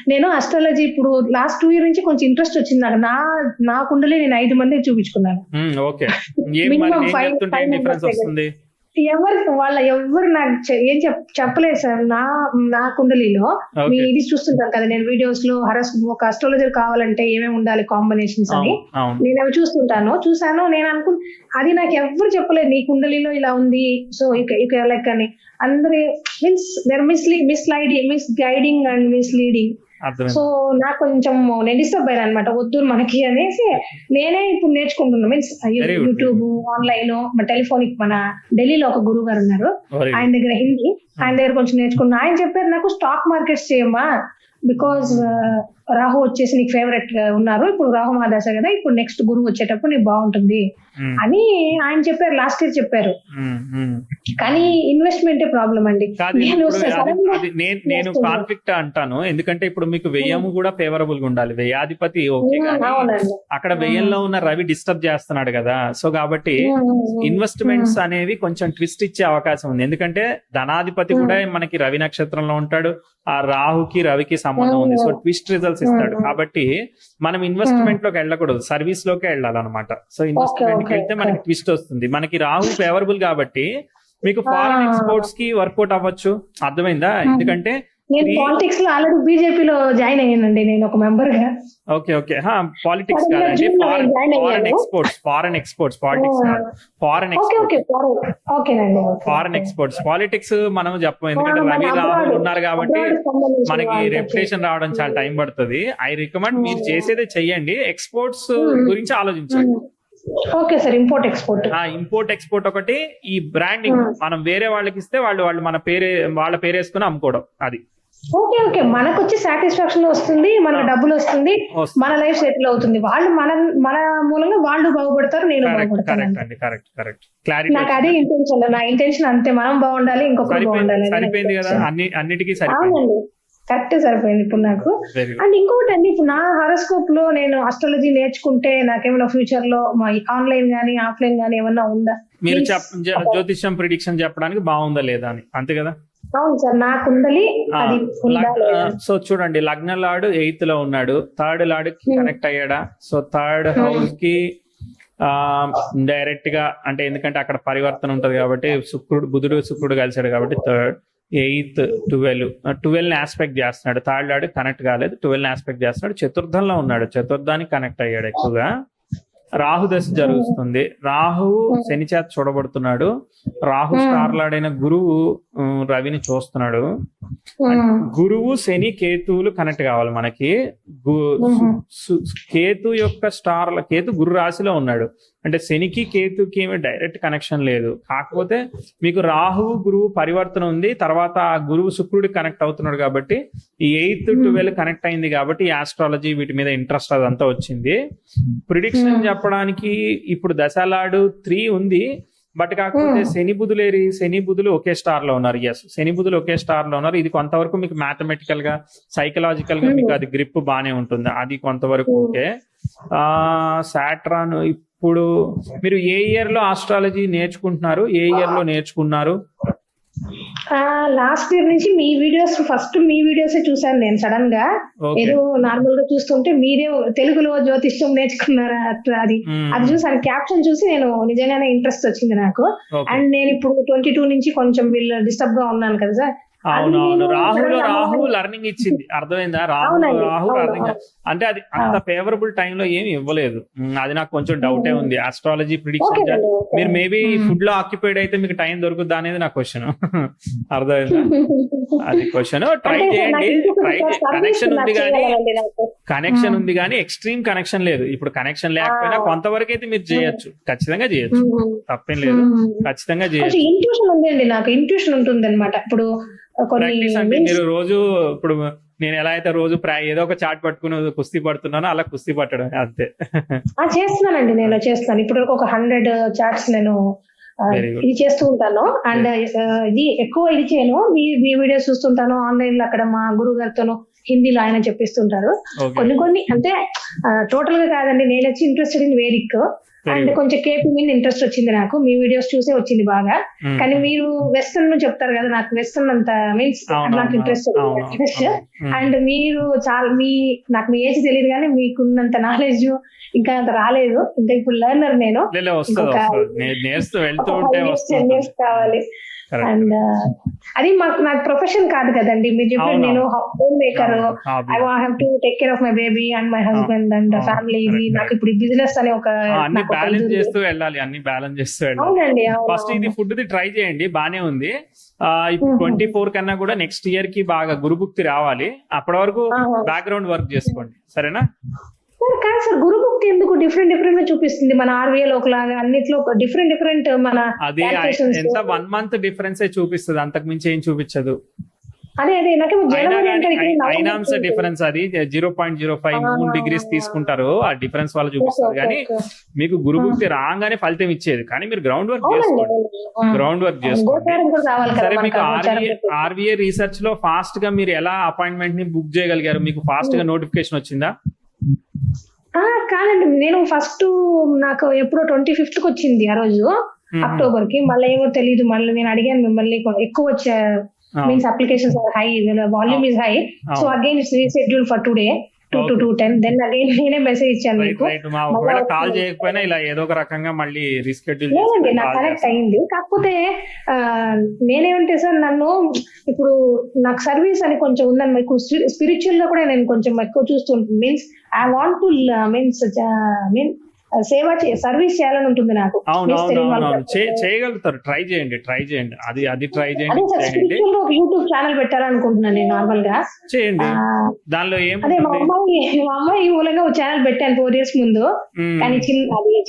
S1: నేను అస్ట్రాలజీ ఇప్పుడు లాస్ట్ 2 years నుంచి కొంచెం ఇంట్రెస్ట్ వచ్చింది నాకు. నా కుండలి నేను 5 మందికి చూపించుకున్నాను. ఎవరు నాకు ఏం చెప్పలేదు సార్. నా కుండలిలో మీ ఇది చూస్తుంటాను కదా నేను వీడియోస్ లో, ఒక అస్ట్రాలజర్ కావాలంటే ఏమేమి ఉండాలి కాంబినేషన్స్ అని నేను అవి చూసాను. నేను అది నాకు ఎవరు చెప్పలేదు, నీ కుండలిలో ఇలా ఉంది, సో ఇక లైక్ అని అందరి means misguiding and misleading. So నాకు కొంచెం నేను డిస్టర్బ్ అయ్యాను అనమాట, వద్దు మనకి అనేసి నేనే ఇప్పుడు నేర్చుకుంటున్నా. Means YouTube, online, telephonic. మన ఢిల్లీలో ఒక గురువు గారు ఉన్నారు, ఆయన దగ్గర హిందీ. ఆయన దగ్గర కొంచెం నేర్చుకున్నా. ఆయన చెప్పారు నాకు స్టాక్ మార్కెట్స్ చేయమ్మా, బికాజ్ రాహు వచ్చేసి నీకు ఫేవరెట్ గా ఉన్నారు, ఇప్పుడు రాహు మహాదశ కదా, ఇప్పుడు నెక్స్ట్ గురువు వచ్చేటప్పుడు నీకు బాగుంటుంది అని ఆయన చెప్పారు, లాస్ట్ ఇయర్ చెప్పారు. కానీ ఇన్వెస్ట్మెంట్ ప్రాబ్లం అండి.
S2: నేను కాన్ఫ్లిక్ట్ అంటాను, ఎందుకంటే ఇప్పుడు మీకు వ్యయము కూడా ఫేవరబుల్ గా ఉండాలి. వ్యయాధిపతి ఓకే, అక్కడ వ్యయంలో ఉన్న రవి డిస్టర్బ్ చేస్తున్నాడు కదా, సో కాబట్టి ఇన్వెస్ట్మెంట్స్ అనేవి కొంచెం ట్విస్ట్ ఇచ్చే అవకాశం ఉంది. ఎందుకంటే ధనాధిపతి కూడా మనకి రవి నక్షత్రంలో ఉంటాడు, ఆ రాహుకి రవికి సంబంధం ఉంది, సో ట్విస్ట్ రిజల్ట్స్ ఇస్తాడు. కాబట్టి మనం ఇన్వెస్ట్మెంట్ లోకి వెళ్ళకూడదు, సర్వీస్ లోకే వెళ్ళాలన్నమాట. సో ఇన్వెస్ట్మెంట్ కి వెళ్తే మనకి ట్విస్ట్ వస్తుంది. మనకి రాహు ఫేవరబుల్ కాబట్టి మీకు ఫారెన్ ఎక్స్పోర్ట్స్ కి వర్కౌట్ అవ్వచ్చు, అర్థమైందా? ఎందుకంటే
S1: నేను పాలిటిక్స్ లో ఆల్రెడీ బీజేపీలో జాయిన్ అయ్యానండి, నేను ఒక మెంబర్ గా.
S2: ఓకే ఓకే, పాలిటిక్స్ కాదండి, ఫారెన్ ఎక్స్పోర్ట్స్ పాలిటిక్స్ కాదు, ఫారెన్ ఎక్స్పోర్ట్స్. పాలిటిక్స్ మనం చెప్పం, ఎందుకంటే రవి రాహుల్ ఉన్నారు కాబట్టి మనకి రెప్యుటేషన్ రావడం చాలా టైం పడుతుంది. ఐ రికమెండ్ మీరు చేసేదే చెయ్యండి, ఎక్స్పోర్ట్స్ గురించి ఆలోచించండి.
S1: ఓకే సార్, ఇంపోర్ట్
S2: ఎక్స్పోర్ట్ ఒకటి, ఈ బ్రాండింగ్ మనం వేరే వాళ్ళకి ఇస్తే వాళ్ళు మన వాళ్ళ పేరు వేసుకుని అమ్ముకోవడం, అది
S1: ఓకే. మనకు వచ్చి సాటిస్ఫాక్షన్ వస్తుంది, మనకు డబ్బులు వస్తుంది, మన లైఫ్ సెటిల్ అవుతుంది, వాళ్ళు మన మూలంగా వాళ్ళు బాగుపడతారు, నేను బాగుపడతాను. నాకు అదే ఇంటెన్షన్, నా ఇంటెన్షన్ అంతే, మనం బాగుండాలి, ఇంకొకరు బాగుండాలి.
S2: సరిపోయింది కదా, అన్నిటికీ
S1: అవునండి, కరెక్ట్ సరిపోయింది ఇప్పుడు నాకు. అండ్ ఇంకొకటి అండి, ఇప్పుడు నా హారోస్కోప్ లో నేను అస్ట్రాలజీ నేర్చుకుంటే నాకేమైనా ఫ్యూచర్ లో ఆన్లైన్ గానీ ఆఫ్లైన్ గానీ ఏమన్నా ఉందా?
S2: మీరు జ్యోతిష్యం ప్రిడిక్షన్ చెప్పడానికి బాగుందా లేదా అని, అంతే కదా?
S1: అవును సార్, నాకు ఉండాలి.
S2: సో చూడండి, లగ్న లాడు 8th లో ఉన్నాడు, థర్డ్ లాడు కి కనెక్ట్ అయ్యాడా? సో థర్డ్ హౌస్ కి డైరెక్ట్ గా, అంటే ఎందుకంటే అక్కడ పరివర్తన ఉంటది కాబట్టి, బుధుడు శుక్రుడు కలిసాడు కాబట్టి థర్డ్ 8th 12 ని ఆస్పెక్ట్ చేస్తున్నాడు. థర్డ్ లాడు కనెక్ట్ కాలేదు, 12 ని ఆస్పెక్ట్ చేస్తున్నాడు. చతుర్థంలో ఉన్నాడు, చతుర్థానికి కనెక్ట్ అయ్యాడు. ఎక్కువగా రాహు దశ జరుగుతుంది, రాహువు శని చేత చూడబడుతున్నాడు, రాహు స్టార్లాడైన గురువు రవిని చూస్తున్నాడు. గురువు శని కేతువులు కనెక్ట్ కావాలి మనకి. కేతు యొక్క కేతు గురు రాశిలో ఉన్నాడు, అంటే శనికి కేతుకి ఏమి డైరెక్ట్ కనెక్షన్ లేదు. కాకపోతే మీకు రాహువు గురువు పరివర్తన ఉంది, తర్వాత ఆ గురువు శుక్రుడికి కనెక్ట్ అవుతున్నాడు కాబట్టి ఈ 8th 12 కనెక్ట్ అయింది కాబట్టి ఈ ఆస్ట్రాలజీ వీటి మీద ఇంట్రెస్ట్ అదంతా వచ్చింది. ప్రిడిక్షన్ చెప్పడానికి ఇప్పుడు దశలాడు 3 ఉంది, బట్ కాకపోతే శని బుధులు ఒకే స్టార్ లో ఉన్నారు. ఎస్, శని బుధులు ఒకే స్టార్ లో ఉన్నారు. ఇది కొంతవరకు మీకు మ్యాథమెటికల్ గా సైకలాజికల్ గా మీకు అది గ్రిప్ బానే ఉంటుంది, అది కొంతవరకు ఓకే. సాట్రాన్, ఇప్పుడు మీరు ఏ ఇయర్ లో ఆస్ట్రాలజీ నేర్చుకుంటున్నారు, ఏ ఇయర్ లో నేర్చుకున్నారు?
S1: లాస్ట్ ఇయర్ నుంచి మీ వీడియోస్ చూసాను నేను. సడన్ గా ఏదో నార్మల్ గా చూస్తుంటే మీరే తెలుగులో జ్యోతిష్యం నేర్చుకున్నారా అట్లా, అది చూసాను. క్యాప్షన్ చూసి నేను నిజంగానే ఇంట్రెస్ట్ వచ్చింది నాకు. అండ్ నేను ఇప్పుడు 22 నుంచి కొంచెం డిస్టర్బ్ గా ఉన్నాను కదా సార్.
S2: అవునవును, రాహు లర్నింగ్ ఇచ్చింది, అర్థమైందా? రాహు లర్నింగ్ అంటే అది అంత ఫేవరబుల్ టైంలో ఏమి ఇవ్వలేదు, అది నాకు కొంచెం డౌటే ఉంది. ఆస్ట్రాలజీ ప్రిడిక్షన్ మీరు మేబీ ఫుడ్ లో ఆక్యుపైడ్ అయితే మీకు టైం దొరుకుద్దా అనేది నా క్వశ్చన్. అర్థమైందా? అది క్వశ్చన్. ట్రై చేయండి, కనెక్షన్ ఉంది కానీ ఎక్స్ట్రీమ్ కనెక్షన్ లేదు. ఇప్పుడు కనెక్షన్ లేకపోయినా కొంతవరకు అయితే మీరు చేయొచ్చు, ఖచ్చితంగా చేయొచ్చు, తప్పేం లేదు, ఖచ్చితంగా చేయొచ్చు.
S1: ఇంట్యూషన్ ఉంటుంది అనమాట. ఇప్పుడు
S2: ప్రాక్టీస్ అంటే మీరు రోజు, ఇప్పుడు నేను ఎలా అయితే రోజు ఏదో ఒక చాట్ పట్టుకుని కుస్తీ పడుతున్నానో అలా కుస్తీ పట్టడం అంతే.
S1: చేస్తున్నానండి, నేను చేస్తాను. ఇప్పుడు ఒక 100 చాట్స్ నేను ఇది చేస్తూ ఉంటాను. అండ్ ఇది ఎక్కువ ఇది చేయను, మీ వీడియోస్ చూస్తుంటాను ఆన్లైన్ లో. అక్కడ మా గురువు గారితోనూ హిందీలో ఆయన చెప్పిస్తుంటారు కొన్ని అంటే టోటల్ గా కాదండి. నేను వచ్చి ఇంట్రెస్టెడ్ ఇన్ వేదిక్ అండ్ కొంచెం కేపీ మీద ఇంట్రెస్ట్ వచ్చింది నాకు, మీ వీడియోస్ చూసే వచ్చింది బాగా. కానీ మీరు వెస్టర్న్ చెప్తారు కదా, నాకు వెస్టర్న్ అంత మీన్స్ నాకు ఇంట్రెస్ట్. అండ్ మీరు చాలా నాకు మీ ఏజ్ తెలియదు కానీ మీకున్నంత నాలెడ్జ్ ఇంకా అంత రాలేదు. ఇంకా ఇప్పుడు లెర్నర్ నేను, కావాలి. అండ్ అది నాకు ప్రొఫెషన్ కాదు కదండి. మీరు చెప్పారు నేను home maker, I have to take care of my baby and my husband and family. ఇది నాకు ఇప్పుడు బిజినెస్ అనే ఒక
S2: బ్యాలెన్స్ చేస్తూ వెళ్ళాలి, అన్ని బ్యాలెన్స్ చేస్తూ వెళ్ళాలి. ఫస్ట్ ఇది ఫుడ్ ది ట్రై చేయండి, బానే ఉంది. ఇప్పుడు 24 కన్నా కూడా నెక్స్ట్ ఇయర్ కి బాగా గురుభుక్తి రావాలి. అప్పటి వరకు బ్యాక్గ్రౌండ్ వర్క్ చేసుకోండి, సరేనా?
S1: కాదు సార్, గురుభక్తి ఎందుకు డిఫరెంట్ గా చూపిస్తుంది? మన ఆర్వీఎల్ ఒకలాగా అన్నిట్లో డిఫరెంట్ మన
S2: అది
S1: calculations.
S2: ఎంత 1 month డిఫరెన్స్ చూపిస్తుంది, అంతకు మించి ఏం చూపించదు.
S1: అదే నాకేమో జనవరి అంటే ఇక్కడ నవంబర్
S2: ఐనామ్స్ డిఫరెన్స్ అది 0.05 3 degrees తీసుకుంటారు, ఆ డిఫరెన్స్ వాళ్ళు చూపిస్తారు. కానీ మీకు గురుభక్తి రాగానే ఫలితం ఇచ్చేది, కానీ మీరు గ్రౌండ్ వర్క్ చేసుకోండి. గ్రౌండ్ వర్క్ చేసుకోండి.
S1: గోచారం కూడా రావాలి కదా
S2: సరే, మీకు
S1: మనకు.
S2: ఆర్వీఏ రీసెర్చ్ లో ఫాస్ట్ గా మీరు ఎలా అపాయింట్మెంట్ ని బుక్ చేయగలిగారు? మీకు ఫాస్ట్ గా నోటిఫికేషన్ వచ్చిందా?
S1: కాదండి, నేను ఫస్ట్ నాకు ఎప్పుడో 25th కి వచ్చింది ఆ రోజు, అక్టోబర్ కి. మళ్ళీ ఏమో తెలియదు, మళ్ళీ నేను అడిగాను మిమ్మల్ని, ఎక్కువ వచ్చే means applications are high, volume is high, so again it's reschedule for today 2 to 2:10. Then again నేనే మెసేజ్ ఇచ్చాను మీకు.
S2: ఒకవేళ కాల్ చేయకపోయినా ఇలా ఏదో ఒక రకంగా మళ్ళీ రీషెడ్యూల్
S1: లేదండి, నాకు కనెక్ట్ అయింది. కాకపోతే నేనేమంటే సార్, నన్ను ఇప్పుడు నాకు సర్వీస్ అని కొంచెం ఉందని, మీకు స్పిరిచువల్ గా కూడా నేను కొంచెం ఎక్కువ చూస్తుంటాను. మీన్స్ ఐ వాంట్ టు సేవ సర్వీస్ చేయాలని ఉంటుంది నాకు.
S2: చేయగలుగుతారు, ట్రై చేయండి. అది ట్రై
S1: అదే
S2: చేయండి.
S1: సార్, స్పిరిచువల్ గా ఒక యూట్యూబ్ ఛానల్ పెట్టాలనుకుంటున్నాను నేను నార్మల్ గా.
S2: చేయండి, దానిలో ఏం
S1: అదే మా అమ్మాయి ఈ మూలంగా ఒక ఛానల్ పెట్టాను 4 years ముందు. కానీ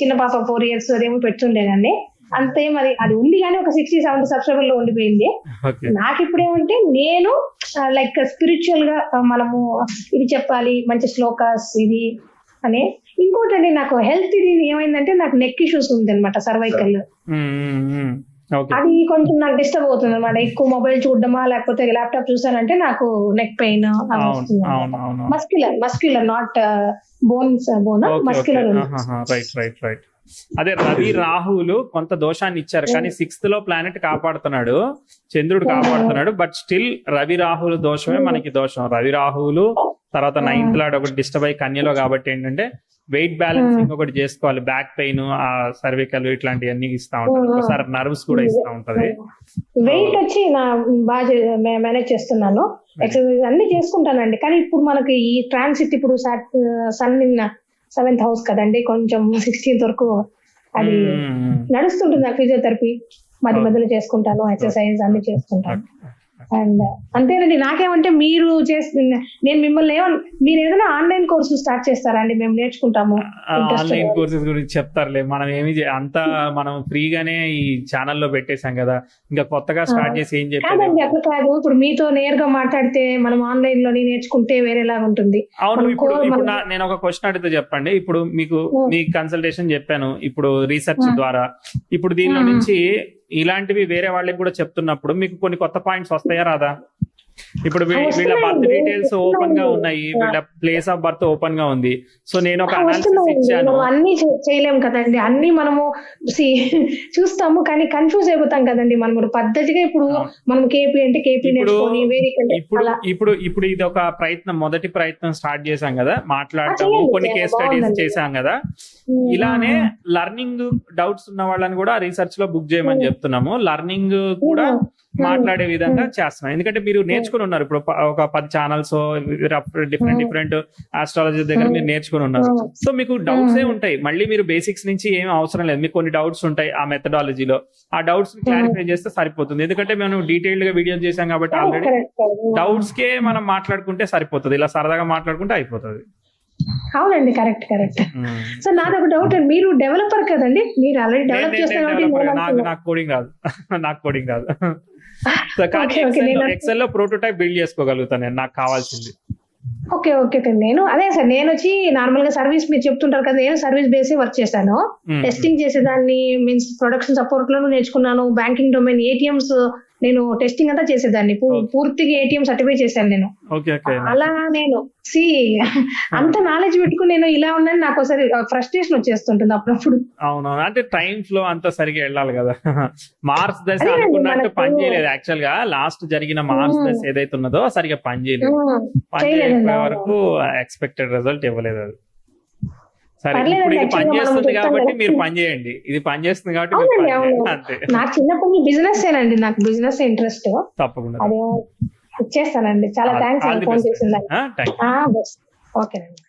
S1: చిన్న పాప 4 years అదేమో పెట్టుండేనండి. అంతే, మరి అది ఉంది కానీ ఒక 60-70 సబ్స్క్రైబర్ లో ఉండిపోయింది. నాకు ఇప్పుడు ఏమంటే, నేను లైక్ స్పిరిచువల్ గా మనము ఇది చెప్పాలి, మంచి శ్లోకాస్ ఇది అని. ఇంకోటి అండి, నాకు హెల్త్ ఇది ఏమైందంటే, నాకు నెక్ ఇష్యూస్ ఉంది అనమాట, సర్వైకల్. అది కొంచెం నాకు డిస్టర్బ్ అవుతుంది అనమాట. ఎక్కువ మొబైల్ చూడడమా లేకపోతే ల్యాప్టాప్ చూసానంటే నాకు నెక్ పెయిన్ వస్తుంది. Muscular not bones, muscular.
S2: Right. అదే రవి రాహువులు కొంత దోషాన్ని ఇచ్చారు, కానీ 6th లో ప్లానెట్ కాపాడుతున్నాడు, చంద్రుడు కాపాడుతున్నాడు. బట్ స్టిల్ రవి రాహువులు దోషమే మనకి దోషం. రవి రాహువులు తర్వాత 9th లాడ్ ఒకటి డిస్టర్బ్ అయ్యి కన్యలో, కాబట్టి ఏంటంటే వెయిట్ బ్యాలెన్సింగ్ ఒకటి చేసుకోవాలి. బ్యాక్ పెయిన్, ఆ సర్వికల్ ఇట్లాంటివన్నీ ఇస్తా ఉంటారు. ఒకసారి నర్వ్స్ కూడా ఇస్తా ఉంటది.
S1: వెయిట్ వచ్చి నా బాగా మేనేజ్ చేస్తున్నాను, ఎక్సర్సైజ్ అన్ని చేసుకుంటానండి. కానీ ఇప్పుడు మనకి ఈ ట్రాన్సిట్, ఇప్పుడు సన్ 7th house కదండి, కొంచెం 16th వరకు అది నడుస్తుంటుంది. ఫిజియోథెరపీ మధ్యలో చేసుకుంటాను, ఎక్సర్సైజ్ అన్ని చేసుకుంటాను. అండ్ అంతేనండి. నాకేమంటే, మీరు నేను మిమ్మల్ని మీరు ఏదైనా ఆన్లైన్ కోర్సు స్టార్ట్ చేస్తారా అండి? మేము నేర్చుకుంటాము.
S2: ఆన్లైన్ కోర్సెస్ గురించి చెప్తారులే, మనం ఏమి అంతా మనం ఫ్రీగానే ఈ ఛానల్లో పెట్టేశాం కదా, ఇంకా కొత్తగా స్టార్ట్ చేసి ఏం చెప్పారు?
S1: అట్లా కాదు, ఇప్పుడు మీతో నేరుగా మాట్లాడితే మనం ఆన్లైన్ లో నేర్చుకుంటే వేరేలాగా ఉంటుంది.
S2: అవును, ఇప్పుడు నేను ఒక క్వశ్చన్ అడిగితే చెప్పండి. ఇప్పుడు మీకు మీ కన్సల్టేషన్ చెప్పాను, ఇప్పుడు రీసెర్చ్ ద్వారా, ఇప్పుడు దీనిలో నుంచి ఇలాంటివి వేరే వాళ్ళకి కూడా చెప్తున్నప్పుడు మీకు కొన్ని కొత్త పాయింట్స్ వస్తాయా రాదా? ఇప్పుడు వీళ్ళ బర్త్ డీటెయిల్స్ ఓపెన్ గా ఉన్నాయి, వీళ్ళ ప్లేస్ ఆఫ్ బర్త్ ఓపెన్ గా ఉంది. సో నేను ఒక అనాలిసిస్ ఇచ్చాను.
S1: అన్ని చేయలేము కదండి, అన్ని మనము చూస్తాము కానీ కన్ఫ్యూజ్ అయిపోతాం కదండి. మనం పద్ధతిగా ఇప్పుడు మనం కేపీ అంటే కేపీ నేర్చుకొని
S2: ఇప్పుడు ఇది ఒక ప్రయత్నం, మొదటి ప్రయత్నం స్టార్ట్ చేశాం కదా, మాట్లాడటము, కొన్ని కేస్ స్టడీస్ చేశాం కదా. ఇలానే లర్నింగ్ డౌట్స్ ఉన్న వాళ్ళని కూడా రీసెర్చ్ లో బుక్ చేయమని చెప్తున్నాము. లర్నింగ్ కూడా మాట్లాడే విధంగా చేస్తున్నాం. ఎందుకంటే మీరు నేర్చుకుని ఉన్నారు, ఇప్పుడు ఒక 10 ఛానల్స్ డిఫరెంట్ ఆస్ట్రాలజీ దగ్గర మీరు నేర్చుకుని ఉన్నారు. సో మీకు డౌట్స్ ఏ ఉంటాయి, మళ్ళీ మీరు బేసిక్స్ నుంచి ఏమీ అవసరం లేదు. మీకు కొన్ని డౌట్స్ ఉంటాయి ఆ మెథడాలజీలో, ఆ డౌట్స్ క్లారిఫై చేస్తే సరిపోతుంది. ఎందుకంటే మేము డీటెయిల్డ్ గా వీడియోస్ చేసాం కాబట్టి ఆల్రెడీ డౌట్స్ కే మనం మాట్లాడుకుంటే సరిపోతుంది, ఇలా సరదాగా మాట్లాడుకుంటే అయిపోతుంది.
S1: అవునండి, కరెక్ట్. సో నాది ఒక డౌట్ అండి, మీరు డెవలపర్ కదండి, మీరు ఆల్రెడీ డెవలప్ చేస్తారు.
S2: నాకు కోడింగ్ రాదు. కానీ ఎక్సెల్ లో ప్రోటోటైప్ బిల్డ్ చేసుకోగలుగుతాను నేను, నాకు కావాల్సింది.
S1: ఓకే. నేను అదే సార్, నేను వచ్చి నార్మల్ గా సర్వీస్ మీరు చెప్తుంటారు కదా, నేను సర్వీస్ బేస్ వర్క్ చేశాను. టెస్టింగ్ చేసేదాన్ని, మీన్స్ ప్రొడక్షన్ సపోర్ట్ లో నేర్చుకున్నాను. బ్యాంకింగ్ డొమైన్, ఏటీఎంస్ నేను టెస్టింగ్ అంతా చేసేదాన్ని, పూర్తిగా ఏటీఎం సర్టిఫై చేశాను నేను. అలా నేను అంత నాలెడ్జ్ పెట్టుకుని నేను ఇలా ఉన్నాను, నాకు ఒకసారి ఫ్రస్ట్రేషన్ వచ్చేస్తుంటుంది అప్పుడప్పుడు.
S2: అవును, అంటే టైం ఫ్లో అంతా సరిగా వెళ్ళాలి కదా. మార్స్ దశ అనుకున్నట్టు పని చేయలేదు. యాక్చువల్ గా లాస్ట్ జరిగిన మార్స్ దశ ఏదైతే ఉన్నదో సరిగా పని చేయలేదు, వరకు ఎక్స్పెక్టెడ్ రిజల్ట్ ఇవ్వలేదు అది. సరే, ఇప్పుడు ఇది పని చేస్తుంది కాబట్టి మీరు పని చేయండి, ఇది పని చేస్తుంది కాబట్టి అంతే.
S1: నాకు చిన్నప్పటి బిజినెస్ ఏనండి, నాకు బిజినెస్ ఇంట్రెస్ట్.
S2: తప్పకుండా
S1: అదే చేస్తానండి. చాలా థ్యాంక్స్ ఫోన్ చేసిందండి. ఓకేనండి.